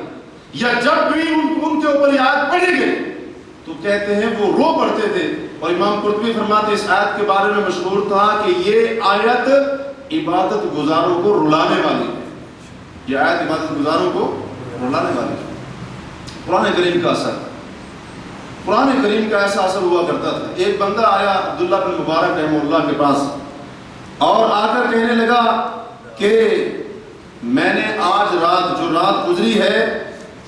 یا جب بھی ان کے اوپر آیت پڑھی گئی تو کہتے ہیں وہ رو پڑھتے تھے۔ اور امام قرطبی فرماتے اس آیت کے بارے میں مشہور تھا کہ یہ آیت عبادت گزاروں کو رلانے والی ہے. یہ آیت عبادت گزاروں کو رلانے والی ہے. قرآن کریم کا اثر، قرآن کریم کا ایسا اثر ہوا کرتا تھا. ایک بندہ آیا عبداللہ بن مبارک رحمہ اللہ کے پاس اور آ کر کہنے لگا کہ میں نے آج رات جو رات گزری ہے،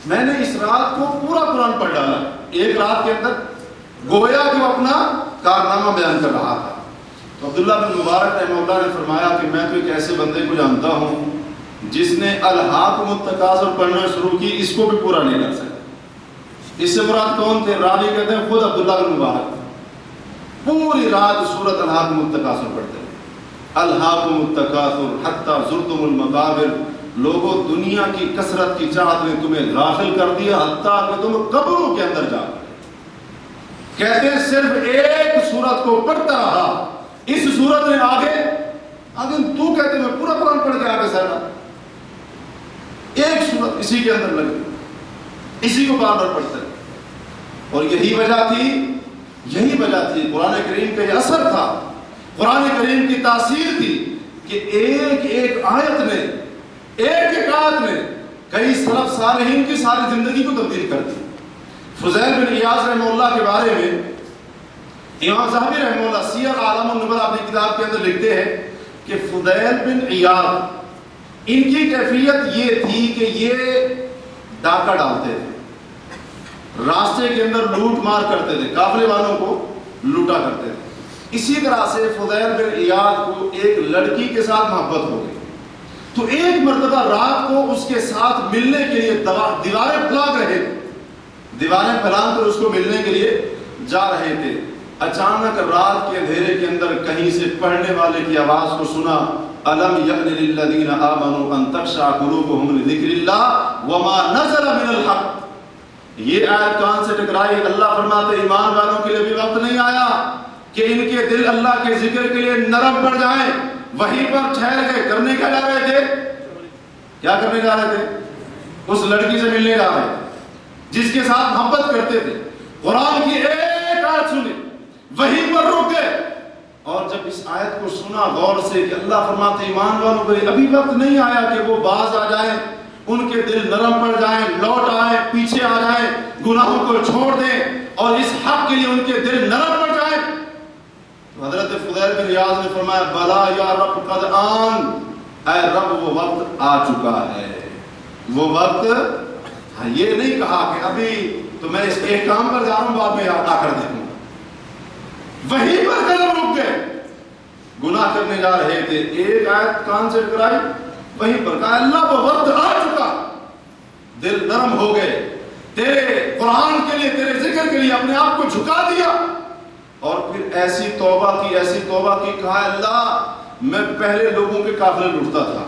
میں نے اس رات کو پورا قرآن پڑھ ڈالا. ایک رات کے اندر گویا کہ وہ اپنا کارنامہ بیان کر رہا تھا. تو عبداللہ بن مبارک رحمہ اللہ نے فرمایا کہ میں تو ایک ایسے بندے کو جانتا ہوں جس نے الہاکم التکاثر پڑھنا شروع کی، اس کو بھی پورا نہیں کر سکتا. اس سے مراد کون تھے؟ راوی کہتے ہیں خود عبداللہ بن مبارک. پوری رات سورۃ الہاکم التکاثر پڑھتے ہیں. الہاکم التکاثر حتی زرتم المقابر، لوگوں دنیا کی کثرت کی چاہت نے تمہیں غافل کر دیا حتیٰ کہ تم قبروں کے اندر جا. کہتے ہیں صرف ایک سورت کو پڑھتا رہا، اس سورت نے آگے تو کہتے میں پورا قرآن پڑھ کے آگے سرنا. ایک سورت اسی کے اندر لگے، اسی کو بار بار پڑھتے. اور یہی وجہ تھی قرآن کریم کا یہ اثر تھا، قرآن کریم کی تاثیر تھی کہ ایک ایک آیت نے کئی سلف صالحین کی ساری زندگی کو تبدیل کر دی. فضیل بن عیاض رحمہ اللہ کے بارے میں امام ذہبی رحمہ اللہ سیر اعلام النبلاء اپنی کتاب کے اندر لکھتے ہیں کہ فضیل بن عیاض ان کی کیفیت یہ تھی کہ یہ ڈاکہ ڈالتے تھے، راستے کے اندر لوٹ مار کرتے تھے، قافلے والوں کو لوٹا کرتے تھے. اسی طرح سے فضیل بن عیاض کو ایک لڑکی کے ساتھ محبت ہو گئی تو ایک مرتبہ رات کو اس کے ساتھ ملنے کے لیے دیواریں پھیلا کر اس کو ملنے کے لیے جا رہے تھے. اچانک رات کے اندھیرے کے اندر کہیں سے پڑھنے والے کی آواز کو سنا، الم یأن للذین آمنوا ان تخشع قلوبهم لذکر اللہ وما نزل من الحق. یہ آیت کان سے ٹکرائی. اللہ فرماتے ایمان والوں کے لیے بھی وقت نہیں آیا کہ ان کے دل اللہ کے ذکر کے لیے نرم پڑ جائیں. وہیں پر ٹھہر گئے. کرنے کیا جا رہے تھے؟ کیا کرنے جا رہے تھے؟ اس لڑکی سے ملنے جا رہے جس کے ساتھ محبت کرتے تھے. قرآن کی ایک آیت سنی، وہیں پر رک گئے. اور جب اس آیت کو سنا غور سے کہ اللہ فرماتے ایمان والوں کو ابھی وقت نہیں آیا کہ وہ باز آ جائیں، ان کے دل نرم پڑ جائیں، لوٹ آئیں، پیچھے آ جائیں، گناہوں کو چھوڑ دیں اور اس حق کے لیے ان کے دل نرم پڑ جائیں. حضرت فضیل بن عیاض نے فرمایا بلا یا رب قد آن، اے رب وہ وقت آ چکا ہے. وہ وقت، یہ نہیں کہا کہ ابھی تو میں اس ایک کام پر جا رہا ہوں بعد میں آ کر دیکھوں. وہیں پر قدم رک گئے. گناہ کرنے جا رہے تھے، ایک آیت کان سے ٹکرائی، وہیں پر کہا اللہ وہ وقت آ چکا. دل نرم ہو گئے، تیرے قرآن کے لیے، تیرے ذکر کے لیے اپنے آپ کو جھکا دیا. اور پھر ایسی توبہ کی کہا اللہ میں پہلے لوگوں کے قافلے لوٹتا تھا،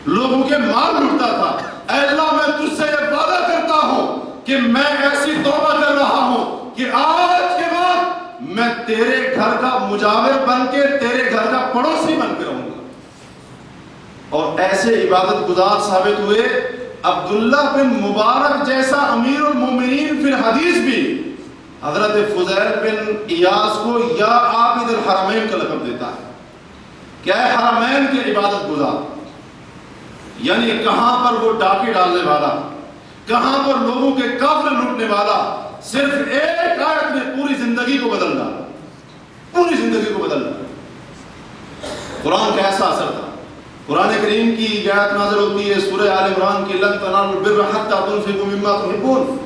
لوگوں کے مال لوٹتا تھا. اے اللہ میں تجھ سے یہ وعدہ کرتا ہوں کہ میں ایسی توبہ کر رہا ہوں کہ آج کے بعد میں تیرے گھر کا مجاور بن کے، تیرے گھر کا پڑوسی بن کے رہوں گا. اور ایسے عبادت گزار ثابت ہوئے. عبداللہ بن مبارک جیسا امیر المومنین فی الحدیث بھی حضرت فضیل بن عیاض کو یا عابد الحرمین کا لقب دیتا ہے. کیا ہے؟ حرمین کے عبادت گزار. یعنی کہاں پر وہ ڈاکے ڈالنے والا، کہاں پر لوگوں کے قافلے لوٹنے والا. صرف ایک آیت نے پوری زندگی کو بدل ڈالا، پوری زندگی کو بدل ڈالا. قرآن کا ایسا اثر تھا. قرآن کریم کی آیت نازل ہوتی ہے سورہ آل عمران کی لن تنالوا البر حتى تنفقوا مما تحبون،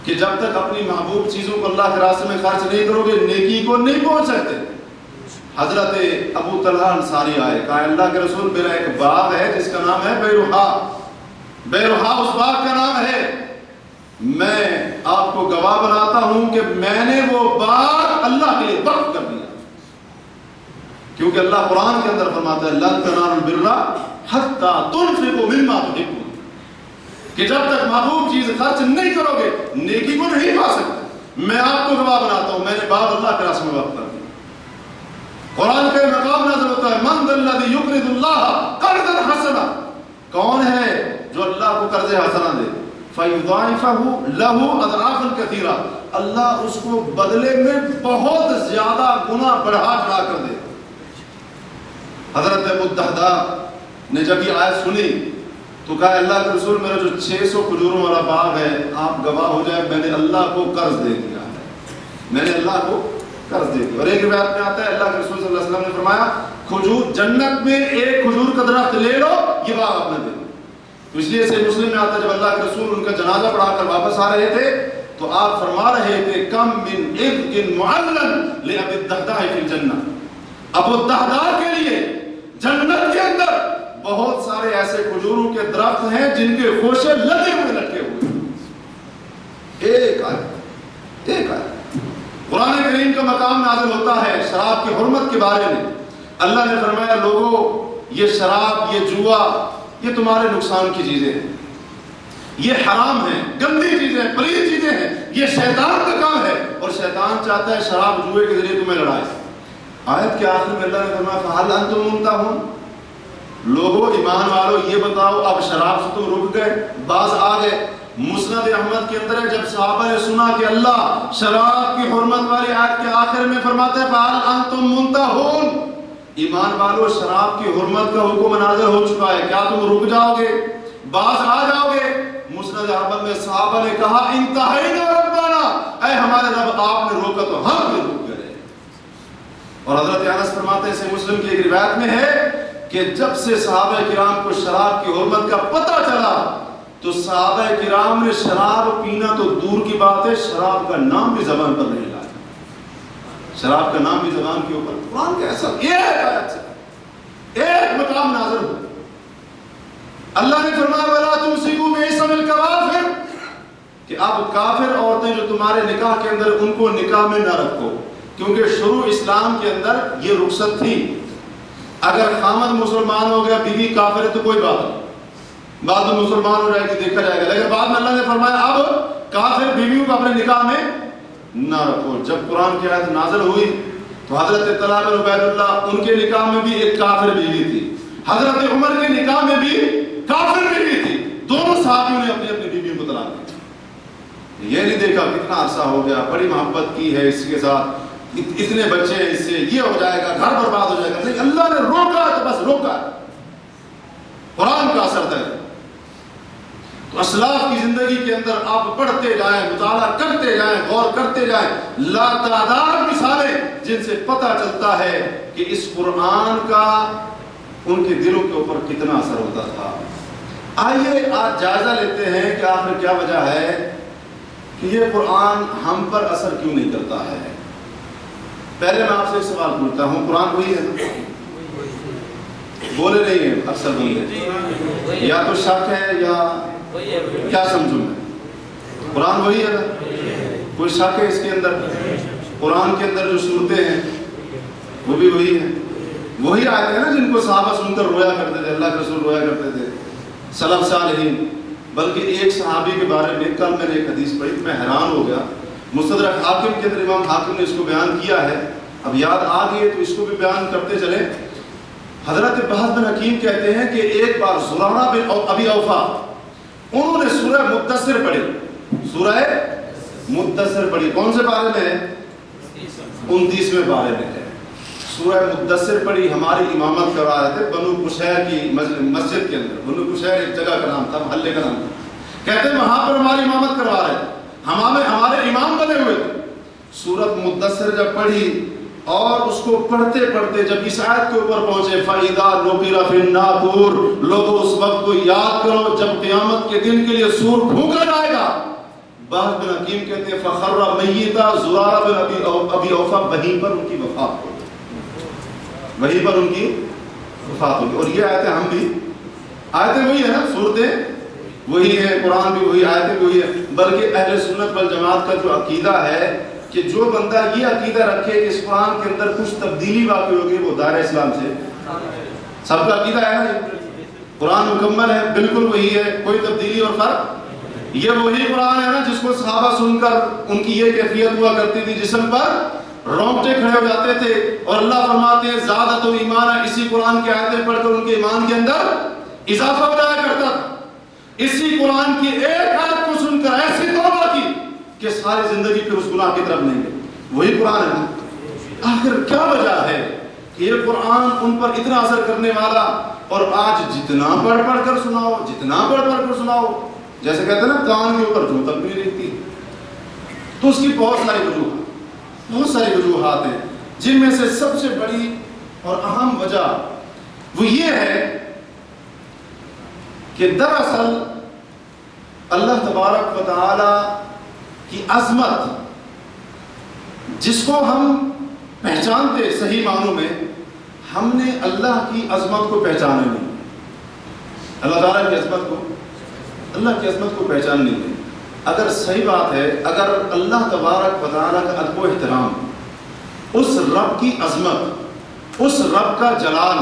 کہ جب تک اپنی محبوب چیزوں کو اللہ کے راستے میں خرچ نہیں کرو گے نیکی کو نہیں پہنچ سکتے. حضرت ابو طلحہ انصاری آئے، کہا اللہ کے رسول میرا ایک باغ ہے جس کا نام ہے بیروحا، بیروحا اس باغ کا نام ہے. میں آپ کو گواہ بناتا ہوں کہ میں نے وہ باغ اللہ کے لیے وقف کر دیا. کیونکہ اللہ قرآن کے اندر فرماتا ہے لن تنالوا البر حتى تنفقوا مما تحبون، کہ جب تک محبوب چیز خرچ نہیں کرو گے نیکی کو نہیں پا سکتے. میں آپ کو گواہ بناتا ہوں میں نے باغ اللہ کے راستے میں وقف کر دیا. قرآن کے مقام نازل ہوتا ہے من ذا الذی یقرض اللہ قرضا حسنا، کون ہے جو اللہ کو قرض حسنا دے، فیضاعفہ لہ اضعافا کثیرہ، اللہ اس کو بدلے میں بہت زیادہ گنا بڑھا کر دے. حضرت ابو الدہداء نے جب یہ آیت سنی تو کہا اللہ کے رسول میرا جو 600 کھجوروں والا باغ ہے آپ گواہ ہو جائے میں نے اللہ کو قرض دے دیا ہے، میں نے اللہ کو قرض دے دیا۔ اور ایک روایت میں آتا ہے اللہ کے رسول صلی اللہ علیہ وسلم نے فرمایا کھجور جنت میں ایک کھجور کا درخت لے لو یہ باغ آپ نے دے دو۔ تو اس لیے سے مسلم میں آتا ہے جب اللہ کے رسول ان کا جنازہ پڑھا کر واپس آ رہے تھے تو آپ فرما رہے تھے کم من عذق معلل لأبی الدہداء فی الجنہ، ابو الدہداء کے لیے جنت کے اندر بہت سارے ایسے کھجوروں کے درخت ہیں جن کے خوشے لدے ہوئے لٹکے ہوئے ہیں۔ ایک آیت قرآن کریم کا مقام نازل ہوتا ہے شراب کی حرمت کے بارے میں۔ اللہ نے فرمایا لوگوں یہ شراب یہ جوا یہ تمہارے نقصان کی چیزیں ہیں، یہ حرام ہیں، گندی چیزیں ہیں، پلید چیزیں ہیں، یہ شیطان کا کام ہے اور شیطان چاہتا ہے شراب جوئے کے ذریعے تمہیں لڑائے۔ آیت کے آخر میں اللہ نے فرمایا فَهَلْ أَنْتُمْ مُنْتَهُونَ، لوگوں ایمان والو یہ بتاؤ اب شراب سے تم رک گئے باز آ گئے۔ مسند احمد کے اندر ہے جب صحابہ نے سنا کہ اللہ شراب کی حرمت والی آیت کے آخر میں فرماتے ہیں فَهَلْ أَنْتُمْ مُنْتَهُونَ، ایمان والو شراب کی حرمت کا حکم نازل ہو چکا ہے کیا تم رک جاؤ گے باز آ جاؤ گے؟ مسند احمد میں صحابہ نے کہا انتہینا ربنا، اے ہمارے رب آپ نے روکا تو ہم بھی رک گئے۔ اور حضرت انس فرماتے ہیں سے مسلم کی ایک روایت میں ہے کہ جب سے صحابہ کرام کو شراب کی حرمت کا پتہ چلا تو صحابہ کرام نے شراب پینا تو دور کی بات ہے شراب کا نام بھی زبان پر نہیں لایا، شراب کا نام بھی زبان کے اوپر۔ قرآن کا ایسا ایک مقام نازل ہو اللہ نے فرمایا وَلَا تُمْسِكُوا بِاسْمِ الْكَوَافِرِ کہ اب کافر عورتیں جو تمہارے نکاح کے اندر ان کو نکاح میں نہ رکھو، کیونکہ شروع اسلام کے اندر یہ رخصت تھی۔ اگر خامد مسلمان ہو گیا بیوی کافر ہے تو کوئی بات نہیں، بعد میں مسلمان ہو جائے گی دیکھا جائے گا، لیکن بعد میں اللہ نے فرمایا اب کافر بیویوں کو اپنے نکاح میں نہ رکھو۔ جب قرآن کی آیت نازل ہوئی تو حضرت طلحہ بن عبید اللہ ان کے نکاح میں بھی ایک کافر بیوی تھی، حضرت عمر کے نکاح میں بھی کافر بیوی تھی، دونوں صحابیوں نے اپنی اپنی بیویوں کو طلاق دی۔ یہ نہیں دیکھا کتنا عرصہ ہو گیا بڑی محبت کی ہے اس کے ساتھ اتنے بچے ہیں اس سے یہ ہو جائے گا گھر برباد ہو جائے گا، نہیں اللہ نے روکا تو بس روکا، قرآن کا اثر ہے۔ تو اسلاف کی زندگی کے اندر آپ پڑھتے جائیں مطالعہ کرتے جائیں غور کرتے جائیں لاتعداد مثالیں جن سے پتہ چلتا ہے کہ اس قرآن کا ان کے دلوں کے اوپر کتنا اثر ہوتا تھا۔ آئیے آج جائزہ لیتے ہیں کہ آخر کیا وجہ ہے کہ یہ قرآن ہم پر اثر کیوں نہیں کرتا ہے۔ پہلے میں آپ سے ایک سوال پوچھتا ہوں قرآن وہی ہے نا؟ بولے نہیں ہیں اکثر بندے، یا تو شک ہے یا کیا سمجھوں میں؟ قرآن وہی ہے نا؟ کوئی شک ہے اس کے اندر؟ قرآن کے اندر جو صورتیں ہیں وہ بھی وہی ہیں، وہی آیتیں ہیں نا جن کو صحابہ سن کر رویا کرتے تھے، اللہ کے رسول رویا کرتے تھے، سلف صالحین۔ بلکہ ایک صحابی کے بارے میں کل میں نے ایک حدیث پڑھی میں حیران ہو گیا، مستدرک حاکم کے اندر امام حاکم نے اس کو بیان کیا ہے، اب یاد آ گئی تو اس کو بھی بیان کرتے چلیں۔ حضرت بہز بن حکیم کہتے ہیں کہ ایک بار زرارہ بن ابی اوفا انہوں نے سورہ مدثر پڑھی، سورہ مدثر پڑھی، کون سے بارے میں ہے؟ 29ویں بارے میں ہے۔ سورہ مدثر پڑھی، ہماری امامت کروا رہے تھے بنو قشیر کی مسجد کے اندر، بنو قشیر ایک جگہ کا نام تھا، محلے کا نام تھا، کہتے ہیں وہاں پر ہماری امامت کروا رہے تھے، ہمارے امام بنے ہوئے تھے۔ سورت مدثر جب پڑھی اور اس کو پڑھتے پڑھتے جب اس آیت کے اوپر پہنچے فَإِذَا نُقِرَ فِي النَّاقُورِ، لوگوں اس وقت کو یاد کرو جب قیامت کے دن کے لیے سور پھونکا جائے گا۔ بہز بن حکیم کہتے ہیں فَخَرَّ مَيِّتًا، زرارہ بن ابی اوفا وہیں پر ان کی وفات ہو گئی، وہیں پر ان کی وفات ہو گئی۔ اور یہ آیتیں ہم بھی آیتیں وہی ہیں نا، صورتیں وہی ہے، قرآن بھی وہی، آیتیں بھی وہی ہے، بلکہ اہل سنت والجماعت کا جو عقیدہ ہے کہ جو بندہ یہ عقیدہ رکھے کہ اس قرآن کے اندر کچھ تبدیلی واقع ہوگی وہ دائرہ اسلام سے، سب کا عقیدہ ہے نا قرآن مکمل ہے بالکل وہی ہے، کوئی تبدیلی اور فرق، یہ وہی قرآن ہے نا جس کو صحابہ سن کر ان کی یہ کیفیت ہوا کرتی تھی جسم پر رونگٹے کھڑے ہو جاتے تھے، اور اللہ فرماتے ہیں زادت و ایمان، اسی قرآن کی آیتیں پڑھ کر ان کے ایمان کے اندر اضافہ ہو جایا کرتا تھا۔ اسی قرآن کی ایک آیت کو سن کر ایسی توبہ کی کہ ساری زندگی پھر اس گناہ کی طرف نہیں گئے، وہی قرآن ہے نا۔ آخر کیا وجہ ہے کہ یہ قرآن ان پر اتنا اثر کرنے والا، اور آج جتنا پڑھ کر سناؤ، جتنا پڑھ کر سناؤ، جیسے کہتے ہیں نا کان کے اوپر جو تک بھی رہتی، تو اس کی بہت ساری وجوہات ہیں، جن میں سے سب سے بڑی اور اہم وجہ وہ یہ ہے کہ دراصل اللہ تبارک و تعالی کی عظمت، جس کو ہم پہچانتے صحیح معنوں میں، ہم نے اللہ کی عظمت کو پہچانا نہیں، اللہ تعالیٰ کی عظمت کو پہچان نہیں ہے۔ اگر صحیح بات ہے، اگر اللہ تبارک و تعالیٰ کا ادب و احترام، اس رب کی عظمت، اس رب کا جلال،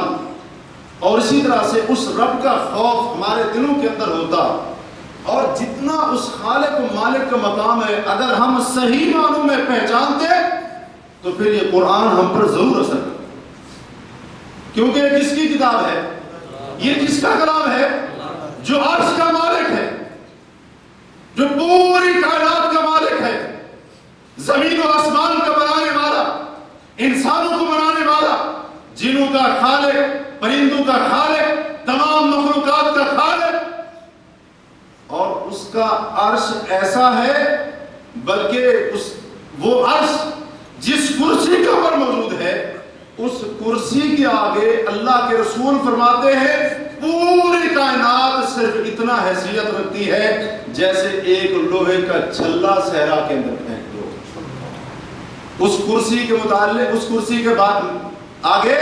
اور اسی طرح سے اس رب کا خوف ہمارے دلوں کے اندر ہوتا، اور جتنا اس خالق و مالک کا مقام ہے اگر ہم صحیح معنوں میں پہچانتے، تو پھر یہ قرآن ہم پر ضرور اثر کرتا، کیونکہ یہ کس کی کتاب ہے؟ یہ کس کا کلام ہے؟ جو عرش کا مالک ہے، جو پوری کائنات کا مالک ہے، زمین و آسمان کا بنانے والا، انسانوں کو بنانے والا، جنوں کا خالق، پرندوں کا خالق، تمام مخلوقات کا خالق، اور اس کا عرش ایسا ہے، بلکہ وہ عرش جس کرسی کے اوپر موجود ہے، اس کرسی کے آگے اللہ کے رسول فرماتے ہیں پوری کائنات صرف اتنا حیثیت رکھتی ہے جیسے ایک لوہے کا چھلا صحرا کے اندر پھینک دو۔ اس کرسی کے متعلق، اس کرسی کے بعد آگے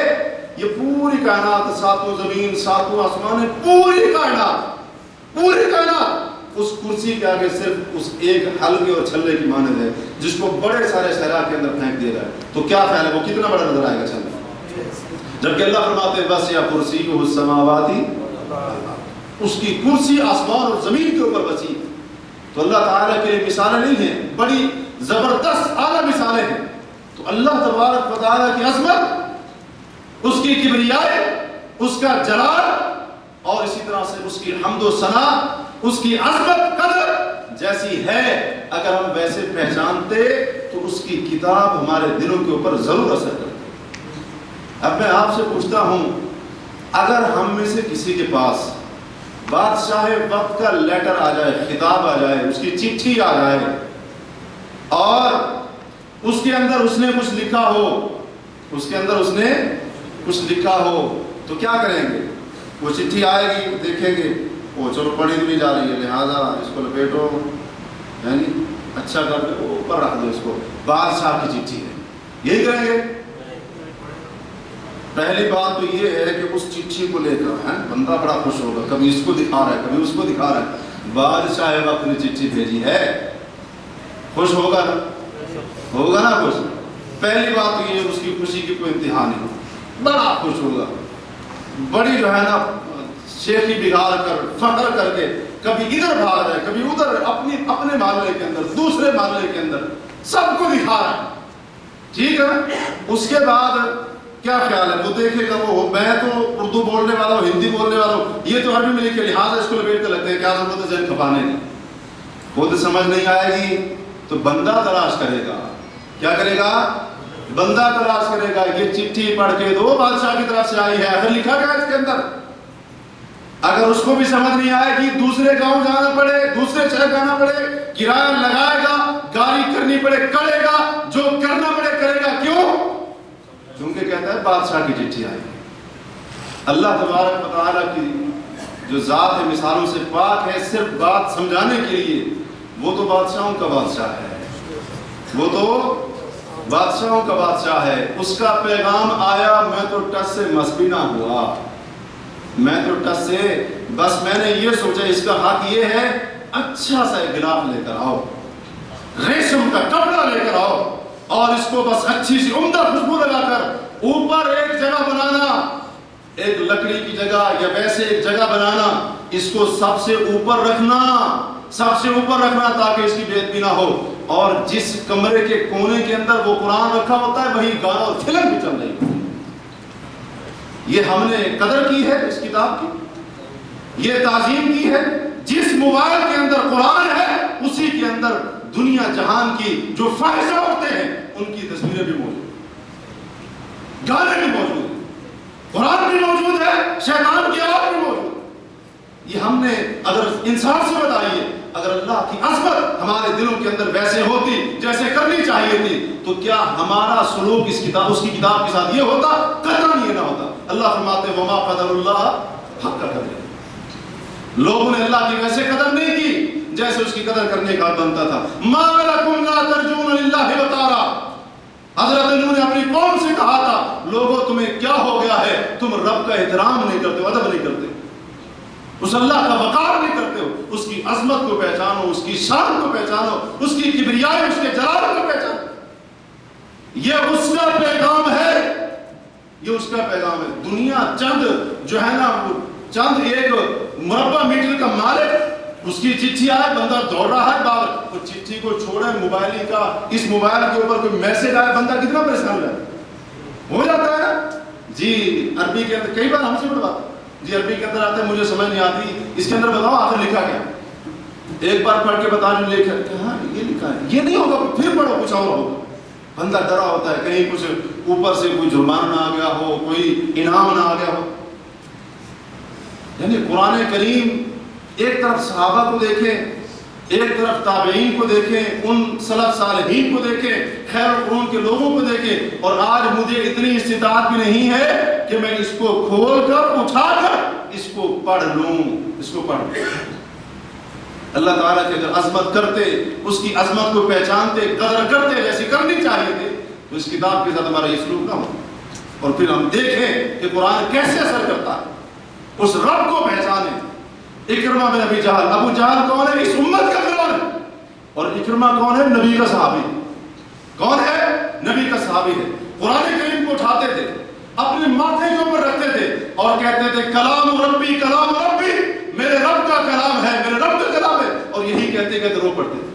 یہ پوری کائنات، ساتوں زمین، ساتوں آسمان، پوری کائنات اس کرسی کے آگے صرف اس ایک حلقے اور چھلے کی مانند ہے، جس کو بڑے سارے صحرا کے اندر پھینک دیا جائے تو کیا خیال ہے وہ کتنا بڑا نظر آئے گا چھلا؟ جبکہ اللہ فرماتے ہیں بس یا کرسیہ السماواتی، اس کی کرسی آسمان اور زمین کے اوپر بسی۔ تو اللہ تعالیٰ کے لیے مثالیں نہیں ہیں، بڑی زبردست اعلیٰ مثالیں ہیں۔ تو اللہ تبارک و تعالیٰ کی عظمت، اس کی کبریائی، اس کا جلال، اور اسی طرح سے اس کی حمد و ثنا، اس کی عظمت قدر جیسی ہے، اگر ہم ویسے پہچانتے تو اس کی کتاب ہمارے دلوں کے اوپر ضرور اثر کرتی۔ اب میں آپ سے پوچھتا ہوں، اگر ہم میں سے کسی کے پاس بادشاہ وقت کا لیٹر آ جائے، خطاب آ جائے، اس کی چٹھی آ جائے، اور اس کے اندر اس نے کچھ لکھا ہو، تو کیا کریں گے؟ وہ چٹھی آئے گی، دیکھیں گے، وہ چلو پڑھی بھی جا رہی ہے، لہذا اس کو لپیٹو، یعنی اچھا کر کے اوپر رکھ دو، اس کو بادشاہ کی چٹھی ہے، یہی کریں گے؟ پہلی بات تو یہ ہے کہ اس چٹھی کو لے کر بندہ بڑا خوش ہوگا، کبھی اس کو دکھا رہا ہے، کبھی اس کو دکھا رہا ہے، بادشاہ وقت نے چٹھی بھیجی ہے، خوش ہوگا نا خوش؟ پہلی بات تو یہ، اس کی خوشی کی کوئی انتہا نہیں، بڑا خوش ہوگا، بڑی جو ہے نا شیخی بگاڑ کر، فخر کر کے، کبھی ادھر بھاگ رہا ہے، کبھی ادھر، اپنے محلے کے اندر، دوسرے محلے کے اندر، سب کو دکھا رہا ہے، ٹھیک ہے؟ اس کے بعد کیا خیال ہے؟ وہ دیکھے گا، وہ میں تو اردو بولنے والا ہوں، ہندی بولنے والا ہوں، یہ تو عربی میں لکھے، لہٰذا اس کو لپیٹ کے لگتے ہیں، کیا ضرورت ہے ذہن کھپانے کی؟ خود سمجھ نہیں آئے گی تو بندہ تلاش کرے گا، کیا کرے گا؟ بندہ تلاش کرے گا، یہ چٹھی پڑھ کے دو، بادشاہ کی طرف سے آئی ہے، اگر لکھا گیا اس کے اندر، اگر اس کو بھی سمجھ نہیں آئے گی، دوسرے گاؤں جانا پڑے، دوسرے شہر جانا پڑے، کرایہ لگائے گا، گاڑی کرنی پڑے کرے گا، جو کرنا پڑے کرے گا، کیوں؟ کیونکہ کہتا ہے بادشاہ کی چٹھی آئی۔ اللہ تبارک و تعالیٰ کی جو ذات ہے مثالوں سے پاک ہے، صرف بات سمجھانے کے لیے، وہ تو بادشاہوں کا بادشاہ ہے، وہ تو بادشاہوں کا بادشاہ ہے، اس کا پیغام آیا، میں تو ٹس سے مس بھی نہ ہوا، میں تو ٹس سے، بس میں نے یہ سوچا اس کا حق یہ ہے، اچھا سا ایک گلاف لے کر آؤ، ریشم کا کپڑا لے کر آؤ، اور اس کو بس اچھی سی عمدہ خوشبو لگا کر اوپر ایک جگہ بنانا، ایک لکڑی کی جگہ یا ویسے ایک جگہ بنانا، اس کو سب سے اوپر رکھنا تاکہ اس کی بے ادبی نہ ہو، اور جس کمرے کے کونے کے اندر وہ قرآن رکھا ہوتا ہے وہیں گانا اور فلم بھی چل رہی ہوتی ہے۔ یہ ہم نے قدر کی ہے اس کتاب کی، یہ تعظیم کی ہے۔ جس موبائل کے اندر قرآن ہے اسی کے اندر دنیا جہان کی جو فاحشہ ہوتے ہیں ان کی تصویریں بھی موجود، گانے بھی موجود۔ شیطان کی آگ بھی موجود ہے۔ یہ ہم نے اگر انسان سے بتائیے، اگر اللہ کی عظمت ہمارے دلوں کے اندر ویسے ہوتی جیسے کرنی چاہیے تھی تو کیا ہمارا سلوک اس کی کتاب کے ساتھ یہ ہوتا؟ قطعاً یہ نہ ہوتا۔ اللہ فرماتے ہیں وما قدر اللہ حق قدر، لوگوں نے اللہ کی ویسے قدر نہیں کی جیسے اس کی قدر کرنے کا بنتا تھا۔ ما لکم لا ترجون للہ وقارا، حضرت نوح نے اپنی قوم سے کہا تھا لوگوں تمہیں کیا ہو گیا ہے، تم رب کا احترام نہیں کرتے ہو، ادب نہیں کرتے ہو، اس اللہ کا وقار نہیں کرتے ہو، اس کی عظمت کو پہچانو، اس کی شان کو پہچانو، اس کی کبریائی، اس کے جلال کو پہچانو۔ یہ اس کا پیغام ہے، یہ اس کا پیغام ہے۔ دنیا چند جو ہے نا چند ایک مربع میٹر کا مالک، اس کی چٹھی آئے بندہ دوڑ رہا ہے باہر، وہ چٹھی کو چھوڑے موبائل کا، اس موبائل کے اوپر کوئی میسج آئے بندہ کتنا پریشان ہو جاتا ہے جی۔ عربی کے اندر کئی بار ہم سے بڑھواتا جی، عربی کے اندر آتے ہیں مجھے سمجھ نہیں آتی، اس کے اندر بتاؤ آخر لکھا کیا، ایک بار پڑھ کے بتا جو لکھا ہاں یہ لکھا ہے، یہ نہیں ہوگا پھر پڑھو کچھ اور ہوگا۔ بندہ ڈرا ہوتا ہے کہیں کچھ اوپر سے کوئی جرمانہ نہ آ گیا ہو، کوئی انعام نہ آ گیا ہو۔ یعنی قرآن کریم ایک طرف صحابہ کو دیکھیں، ایک طرف تابعین کو دیکھیں، ان سلف صالحین کو دیکھیں، خیر القرون کے لوگوں کو دیکھیں، اور آج مجھے اتنی استطاعت بھی نہیں ہے کہ میں اس کو کھول کر اٹھا کر اس کو پڑھ لوں، اس کو پڑھ لوں۔ اللہ تعالیٰ کی اگر عظمت کرتے، اس کی عظمت کو پہچانتے، قدر کرتے جیسی کرنی چاہیے تھے تو اس کتاب کے ساتھ ہمارا یہ سلوک نہ ہو، اور پھر ہم دیکھیں کہ قرآن کیسے اثر کرتا ہے، اس رب کو پہچانیں۔ اکرمہ بن ابی جہل، ابو جہل کون ہے؟ اس امت کا فرعون ہے، اور اکرمہ کون ہے؟ نبی کا صحابی۔ کون ہے؟ نبی کا صحابی ہے۔ قرآن کریم کو اٹھاتے تھے، اپنے ماتھے کے اوپر رکھتے تھے اور کہتے تھے کلام ربی، کلام ربی، میرے رب کا کلام ہے، میرے رب کا کلام ہے، اور یہی کہتے کہتے رو پڑتے تھے۔